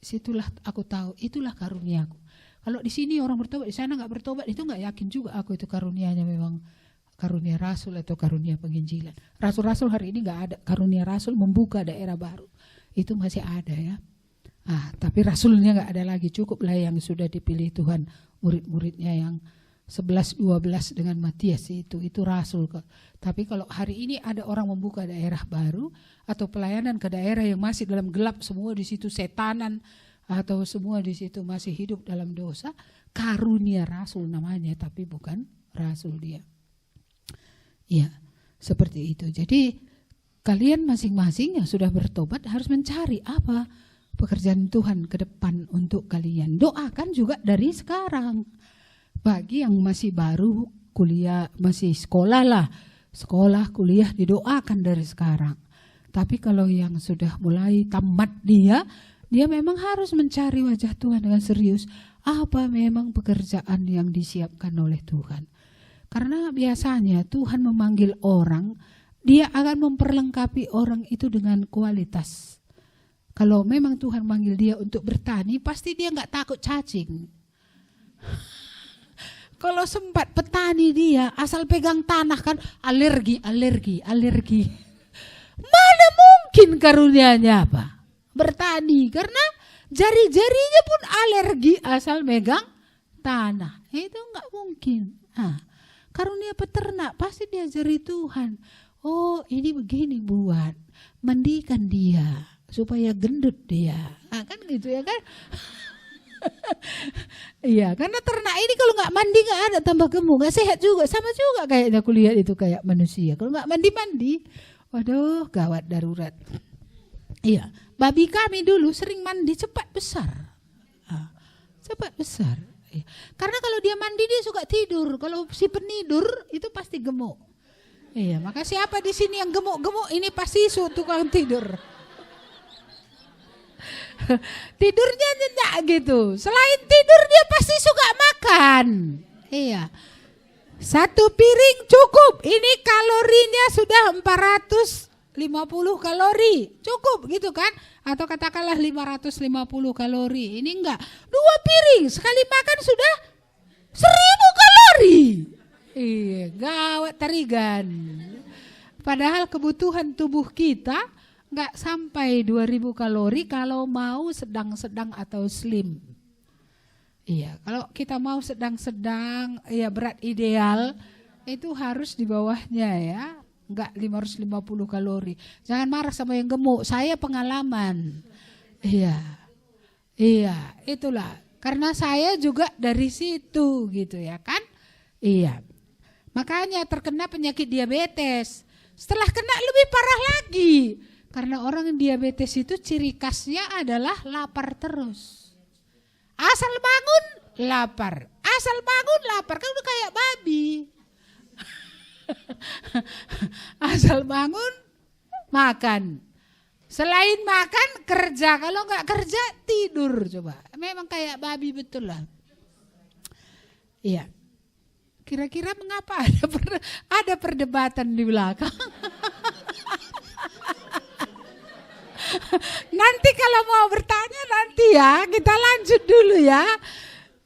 Situlah aku tahu, itulah karuniaku. Kalau di sini orang bertobat, di sana nggak bertobat, itu nggak yakin juga aku itu karunianya memang karunia rasul atau karunia penginjilan. Rasul-rasul hari ini nggak ada karunia rasul membuka daerah baru, itu masih ada ya. Tapi rasulnya nggak ada lagi, cukuplah yang sudah dipilih Tuhan, murid-muridnya yang 11-12 dengan Matias itu rasul. Tapi kalau hari ini ada orang membuka daerah baru atau pelayanan ke daerah yang masih dalam gelap, semua di situ setanan atau semua di situ masih hidup dalam dosa, karunia rasul namanya, tapi bukan rasul dia. Ya, seperti itu. Jadi kalian masing-masing yang sudah bertobat harus mencari apa pekerjaan Tuhan ke depan untuk kalian. Doakan juga dari sekarang. Bagi yang masih baru kuliah, masih sekolah lah, sekolah, kuliah didoakan dari sekarang. Tapi kalau yang sudah mulai tamat dia memang harus mencari wajah Tuhan dengan serius. Apa memang pekerjaan yang disiapkan oleh Tuhan. Karena biasanya Tuhan memanggil orang, dia akan memperlengkapi orang itu dengan kualitas. Kalau memang Tuhan manggil dia untuk bertani, pasti dia gak takut cacing. Kalau sempat petani dia, asal pegang tanah kan alergi. Mana mungkin karunianya apa? Bertani, karena jari-jarinya pun alergi asal megang tanah. Itu gak mungkin. Karunia peternak pasti diajari Tuhan. Oh, ini begini buat, mandikan dia supaya gendut dia. Kan gitu ya kan? Iya, karena ternak ini kalau nggak mandi nggak ada tambah gemuk, nggak sehat juga, sama juga kayaknya aku lihat itu kayak manusia. Kalau nggak mandi, waduh gawat darurat. Iya, babi kami dulu sering mandi cepat besar. Iya. Karena kalau dia mandi dia suka tidur, kalau si penidur itu pasti gemuk. Iya, maka siapa di sini yang gemuk-gemuk ini pasti tukang tidur. Tidurnya nyenyak gitu. Selain tidur dia pasti suka makan. Iya. 1 piring cukup. Ini kalorinya sudah 450 kalori. Cukup gitu kan? Atau katakanlah 550 kalori. Ini enggak. 2 piring sekali makan sudah 1000 kalori. Iya, gawat tarigan. Padahal kebutuhan tubuh kita nggak sampai 2000 kalori kalau mau sedang-sedang atau slim. Iya, kalau kita mau sedang-sedang, ya berat ideal itu harus di bawahnya ya, nggak 550 kalori. Jangan marah sama yang gemuk, saya pengalaman. Iya, itulah. Karena saya juga dari situ gitu ya kan. Iya, makanya terkena penyakit diabetes. Setelah kena lebih parah lagi. Karena orang yang diabetes itu ciri khasnya adalah lapar terus. Asal bangun lapar. Kan udah kayak babi. Asal bangun makan. Selain makan kerja. Kalau nggak kerja tidur coba. Memang kayak babi betul lah. Iya. Kira-kira mengapa ada perdebatan di belakang? Nanti kalau mau bertanya nanti ya, kita lanjut dulu ya.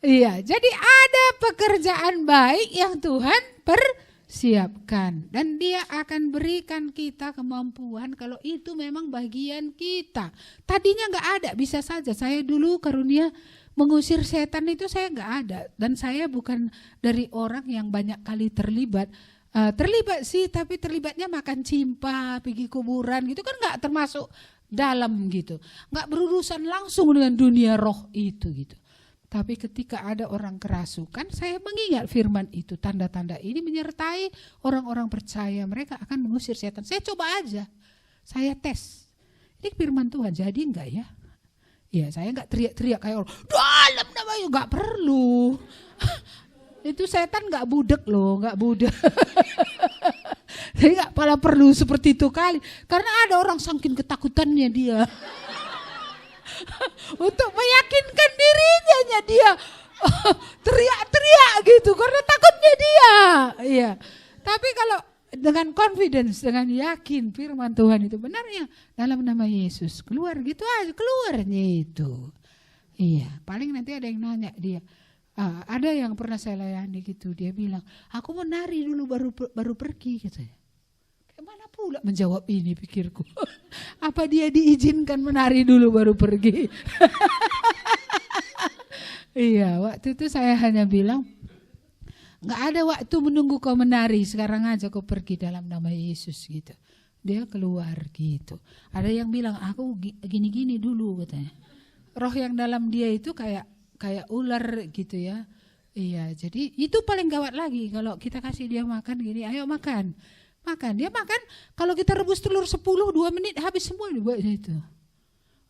Iya, jadi ada pekerjaan baik yang Tuhan persiapkan. Dan dia akan berikan kita kemampuan kalau itu memang bagian kita. Tadinya gak ada, bisa saja. Saya dulu karunia mengusir setan itu saya gak ada. Dan saya bukan dari orang yang banyak kali terlibat. Terlibat sih, tapi terlibatnya makan cimpa, pergi kuburan gitu kan gak termasuk dalam gitu, nggak berurusan langsung dengan dunia roh itu gitu. Tapi ketika ada orang kerasukan, saya mengingat firman itu, tanda-tanda ini menyertai orang-orang percaya, mereka akan mengusir setan. Saya coba aja, saya tes, ini firman Tuhan jadi enggak ya? Ya saya nggak teriak-teriak kayak orang, ya nggak perlu. Itu setan nggak budek loh, nggak budek. Jadi nggak pala perlu seperti itu kali. Karena ada orang saking ketakutannya dia. Untuk meyakinkan dirinya dia teriak-teriak gitu karena takutnya dia. Iya. Tapi kalau dengan confidence, dengan yakin firman Tuhan itu benar ya, dalam nama Yesus keluar gitu aja, keluarnya itu. Iya, paling nanti ada yang nanya dia. Ada yang pernah saya layani gitu, dia bilang, aku mau nari dulu baru pergi gitu. Kayak mana pula menjawab ini pikirku. Apa dia diizinkan menari dulu baru pergi? Iya, waktu itu saya hanya bilang, gak ada waktu menunggu kau menari, sekarang aja kau pergi dalam nama Yesus gitu. Dia keluar gitu. Ada yang bilang, aku gini-gini dulu katanya. Roh yang dalam dia itu kayak ular gitu ya. Iya, jadi itu paling gawat lagi kalau kita kasih dia makan gini, ayo makan. Makan, dia makan, kalau kita rebus telur 10, 2 menit habis semua itu.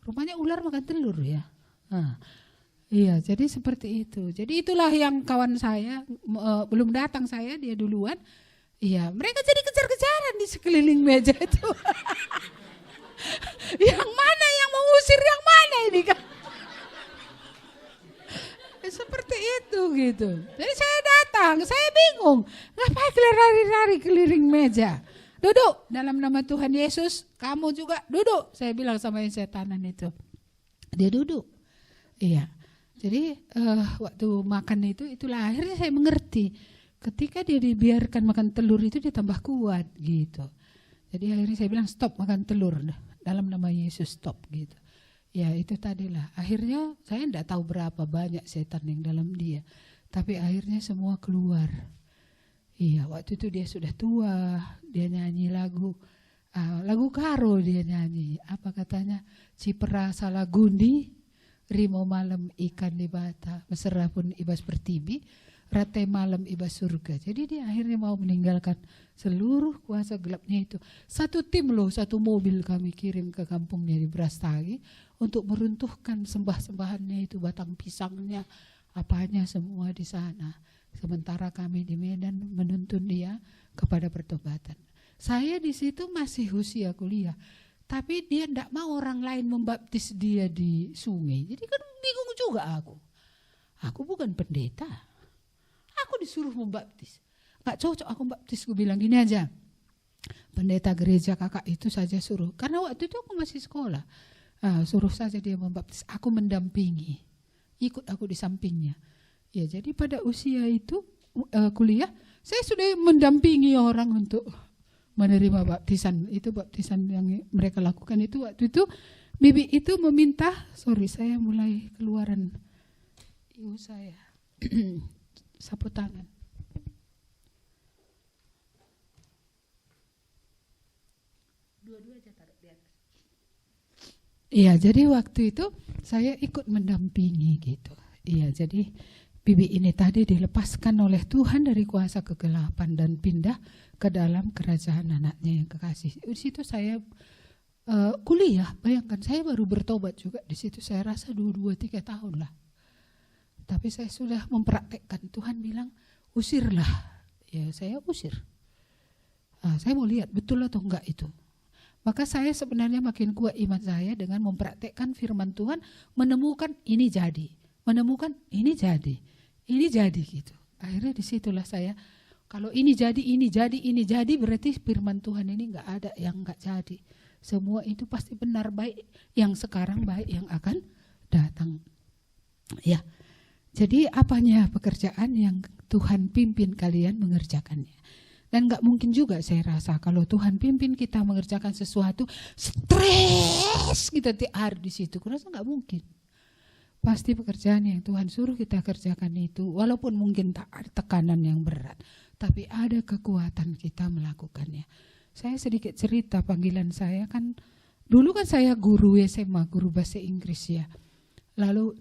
Rupanya ular makan telur ya. Iya, jadi seperti itu. Jadi itulah yang kawan saya, belum datang saya, dia duluan. Iya, mereka jadi kejar-kejaran di sekeliling meja itu. Yang mana yang mau usir yang mana ini kan? Seperti itu gitu. Jadi saya datang, saya bingung. Ngapain lari-lari keliling meja? Duduk dalam nama Tuhan Yesus, kamu juga duduk. Saya bilang sama yang setanan itu. Dia duduk. Iya. Jadi waktu makan itulah akhirnya saya mengerti. Ketika dia dibiarkan makan telur itu dia tambah kuat gitu. Jadi akhirnya saya bilang stop makan telur. Dalam nama Yesus stop gitu. Ya itu tadilah. Akhirnya saya tidak tahu berapa banyak setan yang dalam dia. Tapi akhirnya semua keluar. Iya, waktu itu dia sudah tua. Dia nyanyi lagu Karol dia nyanyi. Apa katanya? Cipera salah gundi, rimo malam ikan di bata, mesra pun ibas pertibi, rate malam ibas surga. Jadi dia akhirnya mau meninggalkan seluruh kuasa gelapnya itu. Satu tim loh, satu mobil kami kirim ke kampungnya di Brastagi untuk meruntuhkan sembah-sembahannya itu, batang pisangnya, apanya semua di sana. Sementara kami di Medan menuntun dia kepada pertobatan. Saya di situ masih usia kuliah, tapi dia tidak mau orang lain membaptis dia di sungai. Jadi kan bingung juga aku. Aku bukan pendeta. Aku disuruh membaptis. Gak cocok aku baptis, aku bilang gini aja. Pendeta gereja kakak itu saja suruh. Karena waktu itu aku masih sekolah. Suruh saja dia membaptis. Aku mendampingi. Ikut aku di sampingnya. Ya jadi pada usia itu kuliah, saya sudah mendampingi orang untuk menerima baptisan. Itu baptisan yang mereka lakukan itu waktu itu. Bibi itu meminta, saya mulai keluaran ibu saya. Sapu tangan. Dua-dua aja taruh di atas. Iya, jadi waktu itu saya ikut mendampingi gitu. Iya, jadi bibi ini tadi dilepaskan oleh Tuhan dari kuasa kegelapan dan pindah ke dalam kerajaan anaknya yang kekasih. Di situ saya kuliah, bayangkan saya baru bertobat juga. Di situ saya rasa 2-3 tahun lah. Tapi saya sudah mempraktekkan. Tuhan bilang usirlah. Ya saya usir. Saya mau lihat betul atau enggak itu. Maka saya sebenarnya makin kuat iman saya dengan mempraktekkan firman Tuhan, menemukan ini jadi, menemukan ini jadi gitu. Akhirnya disitulah saya, kalau ini jadi berarti firman Tuhan ini enggak ada yang enggak jadi. Semua itu pasti benar, baik yang sekarang, baik yang akan datang. Ya. Jadi apanya pekerjaan yang Tuhan pimpin kalian mengerjakannya. Dan gak mungkin juga saya rasa kalau Tuhan pimpin kita mengerjakan sesuatu, stres kita tiap hari di situ. Kurasa gak mungkin. Pasti pekerjaan yang Tuhan suruh kita kerjakan itu, walaupun mungkin tak ada tekanan yang berat, tapi ada kekuatan kita melakukannya. Saya sedikit cerita panggilan saya kan, dulu kan saya guru SMA, guru bahasa Inggris ya. Lalu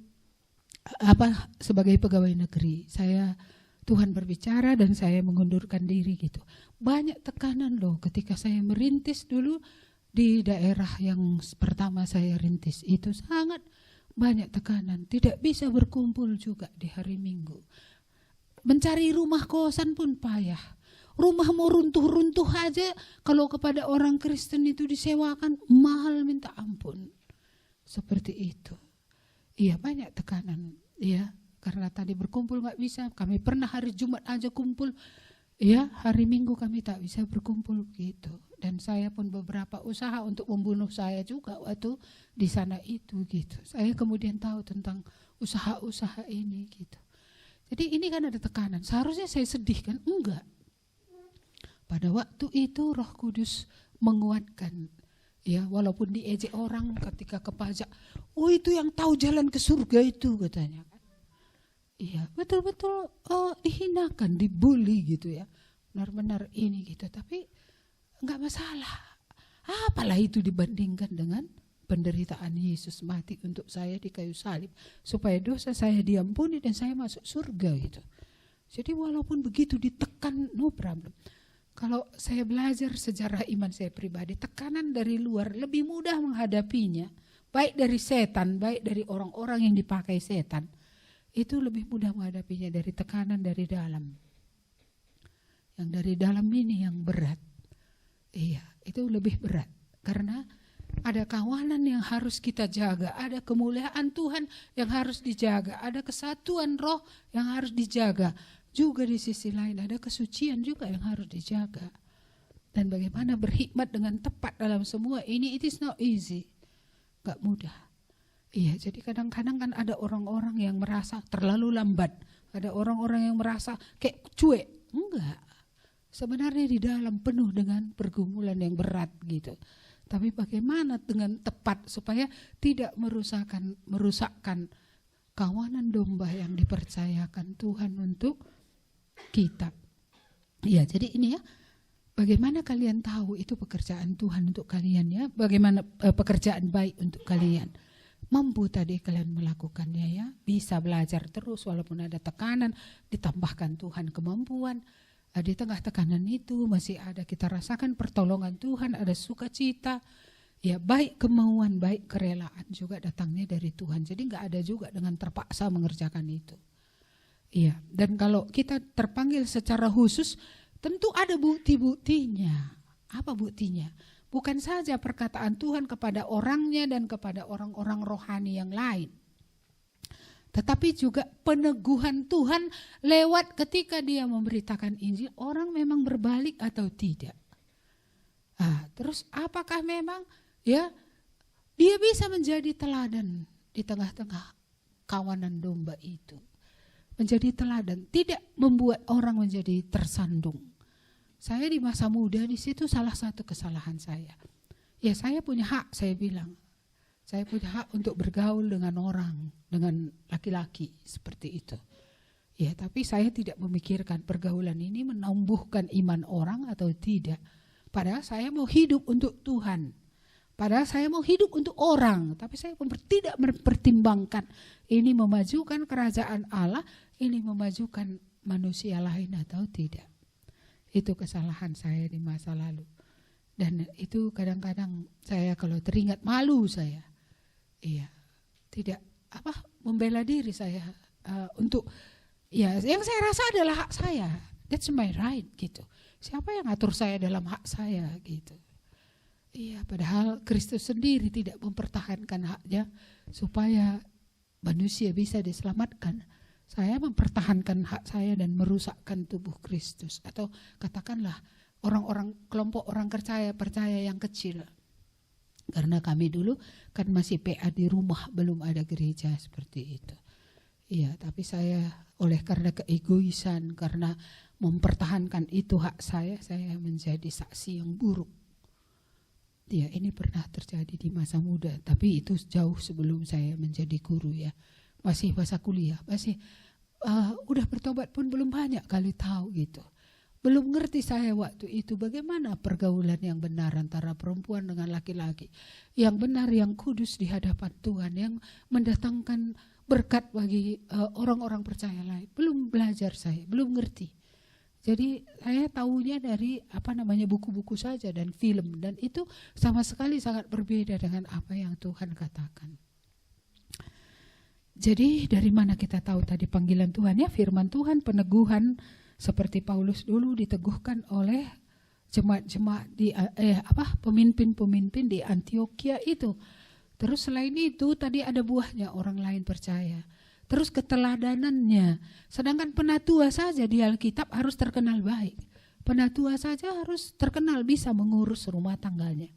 sebagai pegawai negeri, Tuhan berbicara dan saya mengundurkan diri gitu. Banyak tekanan loh ketika saya merintis dulu di daerah yang pertama saya rintis. Itu sangat banyak tekanan. Tidak bisa berkumpul juga di hari Minggu. Mencari rumah kosan pun payah. Rumah mau runtuh-runtuh aja, kalau kepada orang Kristen itu disewakan mahal minta ampun. Seperti itu. Iya, banyak tekanan. Iya, karena tadi berkumpul nggak bisa. Kami pernah hari Jumat aja kumpul. Iya, hari Minggu kami tak bisa berkumpul gitu. Dan saya pun beberapa usaha untuk membunuh saya juga waktu di sana itu gitu. Saya kemudian tahu tentang usaha-usaha ini gitu. Jadi ini kan ada tekanan. Seharusnya saya sedih kan? Enggak. Pada waktu itu Roh Kudus menguatkan. Ya, walaupun diejek orang ketika ke pajak. Oh, itu yang tahu jalan ke surga itu katanya kan. Iya, betul-betul dihinakan, dibully gitu ya. Benar-benar ini gitu. Tapi enggak masalah. Apalah itu dibandingkan dengan penderitaan Yesus mati untuk saya di kayu salib. Supaya dosa saya diampuni dan saya masuk surga gitu. Jadi walaupun begitu ditekan, no problem. Kalau saya belajar sejarah iman saya pribadi, tekanan dari luar lebih mudah menghadapinya. Baik dari setan, baik dari orang-orang yang dipakai setan. Itu lebih mudah menghadapinya dari tekanan dari dalam. Yang dari dalam ini yang berat. Iya, itu lebih berat. Karena ada kawanan yang harus kita jaga. Ada kemuliaan Tuhan yang harus dijaga. Ada kesatuan roh yang harus dijaga. Juga di sisi lain ada kesucian juga yang harus dijaga. Dan bagaimana berhikmat dengan tepat dalam semua ini, it is not easy. Gak mudah. Iya, jadi kadang-kadang kan ada orang-orang yang merasa terlalu lambat. Ada orang-orang yang merasa kayak cuek. Enggak. Sebenarnya di dalam penuh dengan pergumulan yang berat gitu. Tapi bagaimana dengan tepat supaya tidak merusakkan kawanan domba yang dipercayakan Tuhan untuk kita. Ya, jadi ini ya, bagaimana kalian tahu itu pekerjaan Tuhan untuk kalian ya, bagaimana pekerjaan baik untuk kalian. Mampu tadi kalian melakukannya ya, bisa belajar terus walaupun ada tekanan, ditambahkan Tuhan kemampuan. Di tengah tekanan itu masih ada kita rasakan pertolongan Tuhan, ada sukacita. Ya, baik kemauan, baik kerelaan juga datangnya dari Tuhan. Jadi enggak ada juga dengan terpaksa mengerjakan itu. Iya, dan kalau kita terpanggil secara khusus, tentu ada bukti-buktinya. Apa buktinya? Bukan saja perkataan Tuhan kepada orangnya dan kepada orang-orang rohani yang lain. Tetapi juga peneguhan Tuhan lewat ketika dia memberitakan Injil, orang memang berbalik atau tidak. Terus apakah memang ya dia bisa menjadi teladan di tengah-tengah kawanan domba itu. Menjadi teladan, tidak membuat orang menjadi tersandung. Saya di masa muda di situ salah satu kesalahan saya. Ya, saya punya hak, saya bilang. Saya punya hak untuk bergaul dengan orang, dengan laki-laki seperti itu. Ya, tapi saya tidak memikirkan pergaulan ini menumbuhkan iman orang atau tidak. Padahal saya mau hidup untuk Tuhan. Padahal saya mau hidup untuk orang, tapi saya tidak mempertimbangkan ini memajukan kerajaan Allah, ini memajukan manusia lain atau tidak. Itu kesalahan saya di masa lalu. Dan itu kadang-kadang saya kalau teringat malu saya. Iya, tidak membela diri saya untuk ya yang saya rasa adalah hak saya. That's my right gitu. Siapa yang atur saya dalam hak saya gitu. Iya, padahal Kristus sendiri tidak mempertahankan haknya supaya manusia bisa diselamatkan. Saya mempertahankan hak saya dan merusakkan tubuh Kristus. Atau katakanlah orang-orang kelompok orang percaya yang kecil. Karena kami dulu kan masih PA di rumah, belum ada gereja seperti itu. Iya, tapi saya karena keegoisan, karena mempertahankan itu hak saya menjadi saksi yang buruk. Ya, ini pernah terjadi di masa muda, tapi itu jauh sebelum saya menjadi guru ya. Masih masa kuliah, masih udah bertobat pun belum banyak kali tahu gitu. Belum ngerti saya waktu itu bagaimana pergaulan yang benar antara perempuan dengan laki-laki. Yang benar, yang kudus di hadapan Tuhan, yang mendatangkan berkat bagi orang-orang percaya lain. Belum belajar saya, belum ngerti. Jadi saya tahunya dari buku-buku saja dan film. Dan itu sama sekali sangat berbeda dengan apa yang Tuhan katakan. Jadi dari mana kita tahu tadi panggilan Tuhan ya? Firman Tuhan, peneguhan seperti Paulus dulu diteguhkan oleh jemaat-jemaat di pemimpin-pemimpin di Antioquia itu. Terus selain itu tadi ada buahnya, orang lain percaya. Terus keteladanannya. Sedangkan penatua saja di Alkitab harus terkenal baik. Penatua saja harus terkenal bisa mengurus rumah tangganya.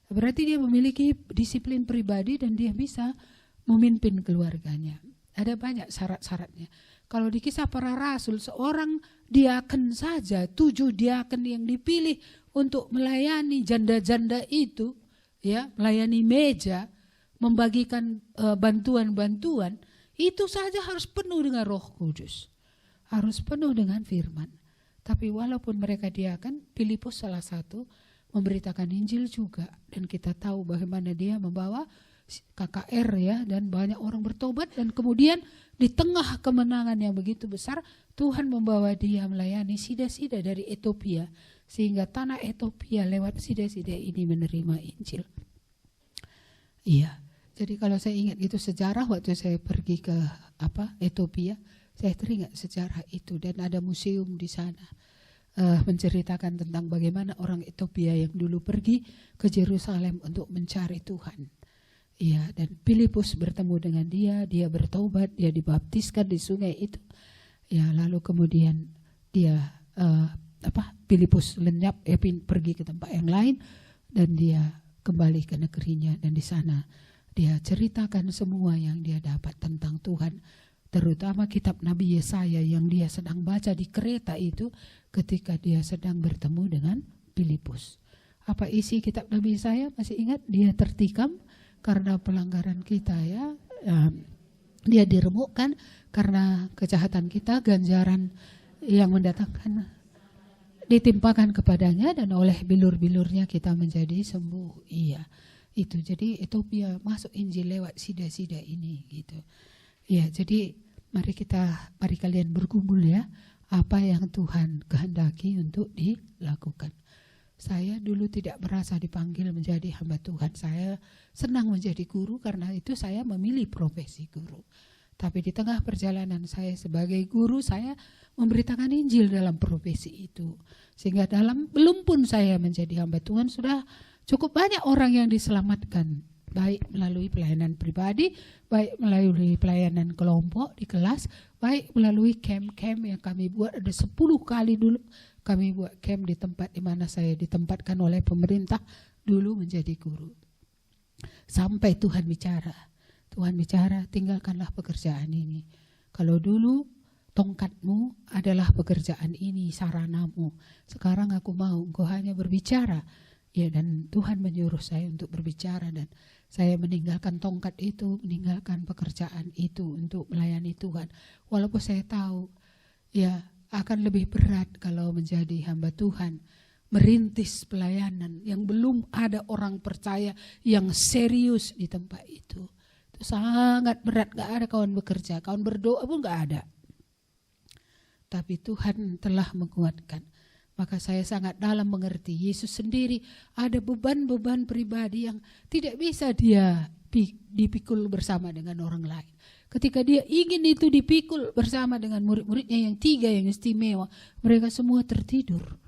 Berarti dia memiliki disiplin pribadi dan dia bisa memimpin keluarganya. Ada banyak syarat-syaratnya. Kalau di Kisah Para Rasul, seorang diaken saja, 7 diaken yang dipilih untuk melayani janda-janda itu, ya, melayani meja, membagikan bantuan-bantuan, itu saja harus penuh dengan Roh Kudus. Harus penuh dengan firman. Tapi walaupun mereka diaken, Filipus salah satu memberitakan Injil juga, dan kita tahu bagaimana dia membawa KKR ya, dan banyak orang bertobat, dan kemudian di tengah kemenangan yang begitu besar Tuhan membawa dia melayani sida-sida dari Ethiopia, sehingga tanah Ethiopia lewat sida-sida ini menerima Injil. Iya, jadi kalau saya ingat itu sejarah waktu saya pergi ke Ethiopia, saya teringat sejarah itu, dan ada museum di sana menceritakan tentang bagaimana orang Ethiopia yang dulu pergi ke Yerusalem untuk mencari Tuhan. Iya, dan Filipus bertemu dengan dia bertobat, dia dibaptiskan di sungai itu. Ya, lalu kemudian dia Filipus lenyap, pergi ke tempat yang lain, dan dia kembali ke negerinya, dan di sana dia ceritakan semua yang dia dapat tentang Tuhan, terutama kitab Nabi Yesaya yang dia sedang baca di kereta itu ketika dia sedang bertemu dengan Filipus. Apa isi kitab Nabi Yesaya? Masih ingat? Dia tertikam karena pelanggaran kita ya. Dia diremukkan karena kejahatan kita, ganjaran yang mendatangkan ditimpakan kepadanya, dan oleh bilur-bilurnya kita menjadi sembuh. Iya, itu. Jadi Ethiopia masuk Injil lewat sida-sida ini gitu. Ya, jadi mari kalian berkumpul ya, apa yang Tuhan kehendaki untuk dilakukan. Saya dulu tidak merasa dipanggil menjadi hamba Tuhan. Saya senang menjadi guru karena itu saya memilih profesi guru. Tapi di tengah perjalanan saya sebagai guru, saya memberitakan Injil dalam profesi itu. Sehingga belum pun saya menjadi hamba Tuhan, sudah cukup banyak orang yang diselamatkan. Baik melalui pelayanan pribadi, baik melalui pelayanan kelompok di kelas, baik melalui camp-camp yang kami buat. Ada 10 kali dulu kami buat camp di tempat di mana saya ditempatkan oleh pemerintah dulu menjadi guru. Sampai Tuhan bicara, tinggalkanlah pekerjaan ini. Kalau dulu tongkatmu adalah pekerjaan ini, saranamu. Sekarang aku mau engkau hanya berbicara. Ya, dan Tuhan menyuruh saya untuk berbicara, dan saya meninggalkan tongkat itu, meninggalkan pekerjaan itu untuk melayani Tuhan. Walaupun saya tahu ya akan lebih berat kalau menjadi hamba Tuhan, merintis pelayanan yang belum ada orang percaya yang serius di tempat itu. Itu sangat berat, gak ada kawan bekerja, kawan berdoa pun gak ada. Tapi Tuhan telah menguatkan. Maka saya sangat dalam mengerti Yesus sendiri ada beban-beban pribadi yang tidak bisa dia dipikul bersama dengan orang lain. Ketika dia ingin itu dipikul bersama dengan murid-muridnya yang 3 yang istimewa, mereka semua tertidur.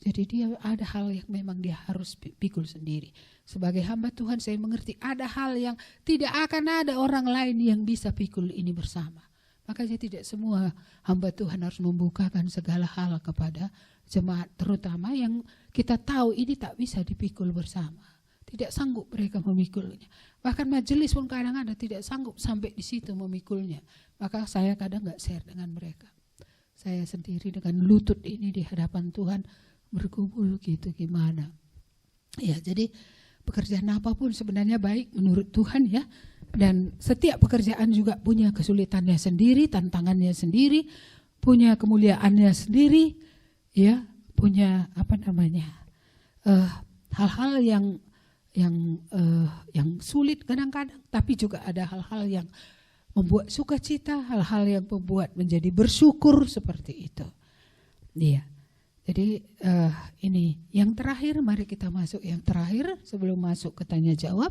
Jadi dia ada hal yang memang dia harus pikul sendiri. Sebagai hamba Tuhan saya mengerti ada hal yang tidak akan ada orang lain yang bisa pikul ini bersama. Makanya tidak semua hamba Tuhan harus membukakan segala hal kepada jemaat, terutama yang kita tahu ini tak bisa dipikul bersama. Tidak sanggup mereka memikulnya. Bahkan majelis pun kadang-kadang tidak sanggup sampai di situ memikulnya. Maka saya kadang gak share dengan mereka. Saya sendiri dengan lutut ini di hadapan Tuhan berkumpul gitu gimana. Ya, jadi pekerjaan apapun sebenarnya baik menurut Tuhan ya. Dan setiap pekerjaan juga punya kesulitannya sendiri, tantangannya sendiri, punya kemuliaannya sendiri, ya, punya hal-hal yang sulit kadang-kadang, tapi juga ada hal-hal yang membuat sukacita, hal-hal yang membuat menjadi bersyukur seperti itu. Iya. Jadi ini yang terakhir, mari kita masuk yang terakhir sebelum masuk ke tanya jawab.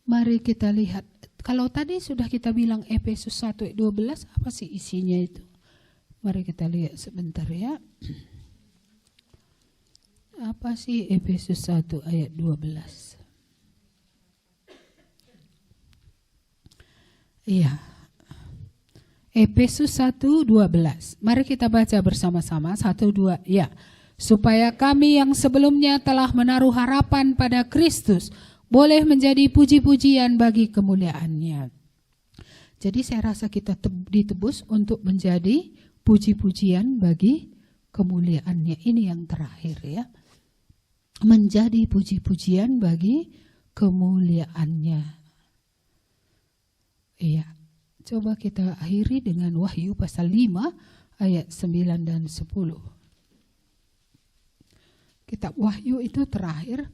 Mari kita lihat Kalau tadi sudah kita bilang Efesus 1 ayat 12, apa sih isinya itu? Mari kita lihat sebentar ya. Apa sih Efesus 1 ayat 12? Iya. Efesus 1:12. Mari kita baca bersama-sama. 1, 2, ya. Supaya kami yang sebelumnya telah menaruh harapan pada Kristus boleh menjadi puji-pujian bagi kemuliaan-Nya. Jadi saya rasa kita ditebus untuk menjadi puji-pujian bagi kemuliaan-Nya. Ini yang terakhir ya. Menjadi puji-pujian bagi kemuliaan-Nya. Iya. Coba kita akhiri dengan Wahyu pasal 5 ayat 9 dan 10. Kitab Wahyu itu terakhir.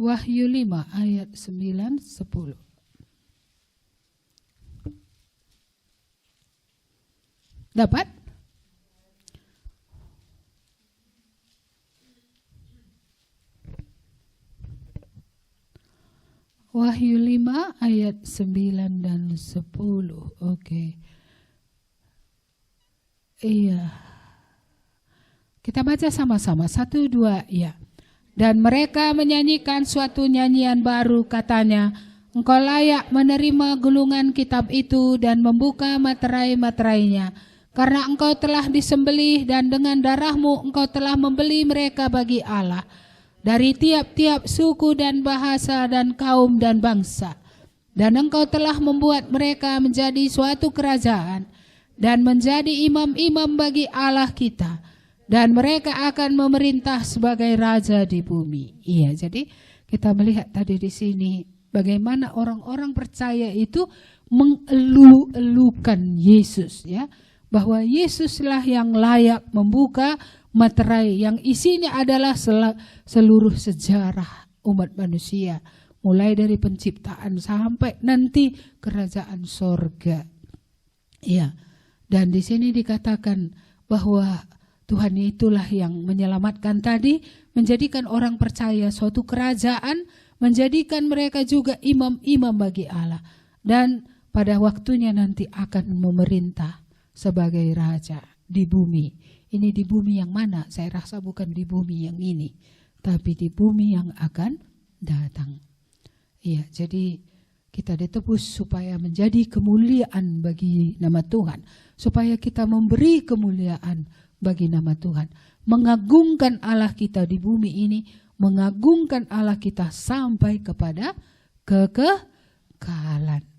Wahyu 5 ayat 9, 10. Dapat? Wahyu 5 ayat 9 dan 10. Oke. Iya. Kita baca sama-sama. 1, 2, ya. Dan mereka menyanyikan suatu nyanyian baru, katanya, Engkau layak menerima gulungan kitab itu dan membuka materai-materainya. Karena engkau telah disembelih dan dengan darahmu engkau telah membeli mereka bagi Allah. Dari tiap-tiap suku dan bahasa dan kaum dan bangsa. Dan engkau telah membuat mereka menjadi suatu kerajaan dan menjadi imam-imam bagi Allah kita. Dan mereka akan memerintah sebagai raja di bumi. Iya, jadi kita melihat tadi di sini bagaimana orang-orang percaya itu mengeluh-elukan Yesus ya. Bahwa Yesuslah yang layak membuka materai yang isinya adalah seluruh sejarah umat manusia. Mulai dari penciptaan sampai nanti kerajaan sorga. Ya, dan di sini dikatakan bahwa Tuhan itulah yang menyelamatkan tadi, menjadikan orang percaya suatu kerajaan, menjadikan mereka juga imam-imam bagi Allah. Dan pada waktunya nanti akan memerintah sebagai raja di bumi. Ini di bumi yang mana? Saya rasa bukan di bumi yang ini, tapi di bumi yang akan datang. Iya, jadi kita ditebus supaya menjadi kemuliaan bagi nama Tuhan. Supaya kita memberi kemuliaan bagi nama Tuhan. Mengagungkan Allah kita di bumi ini. Mengagungkan Allah kita sampai kepada kekekalan.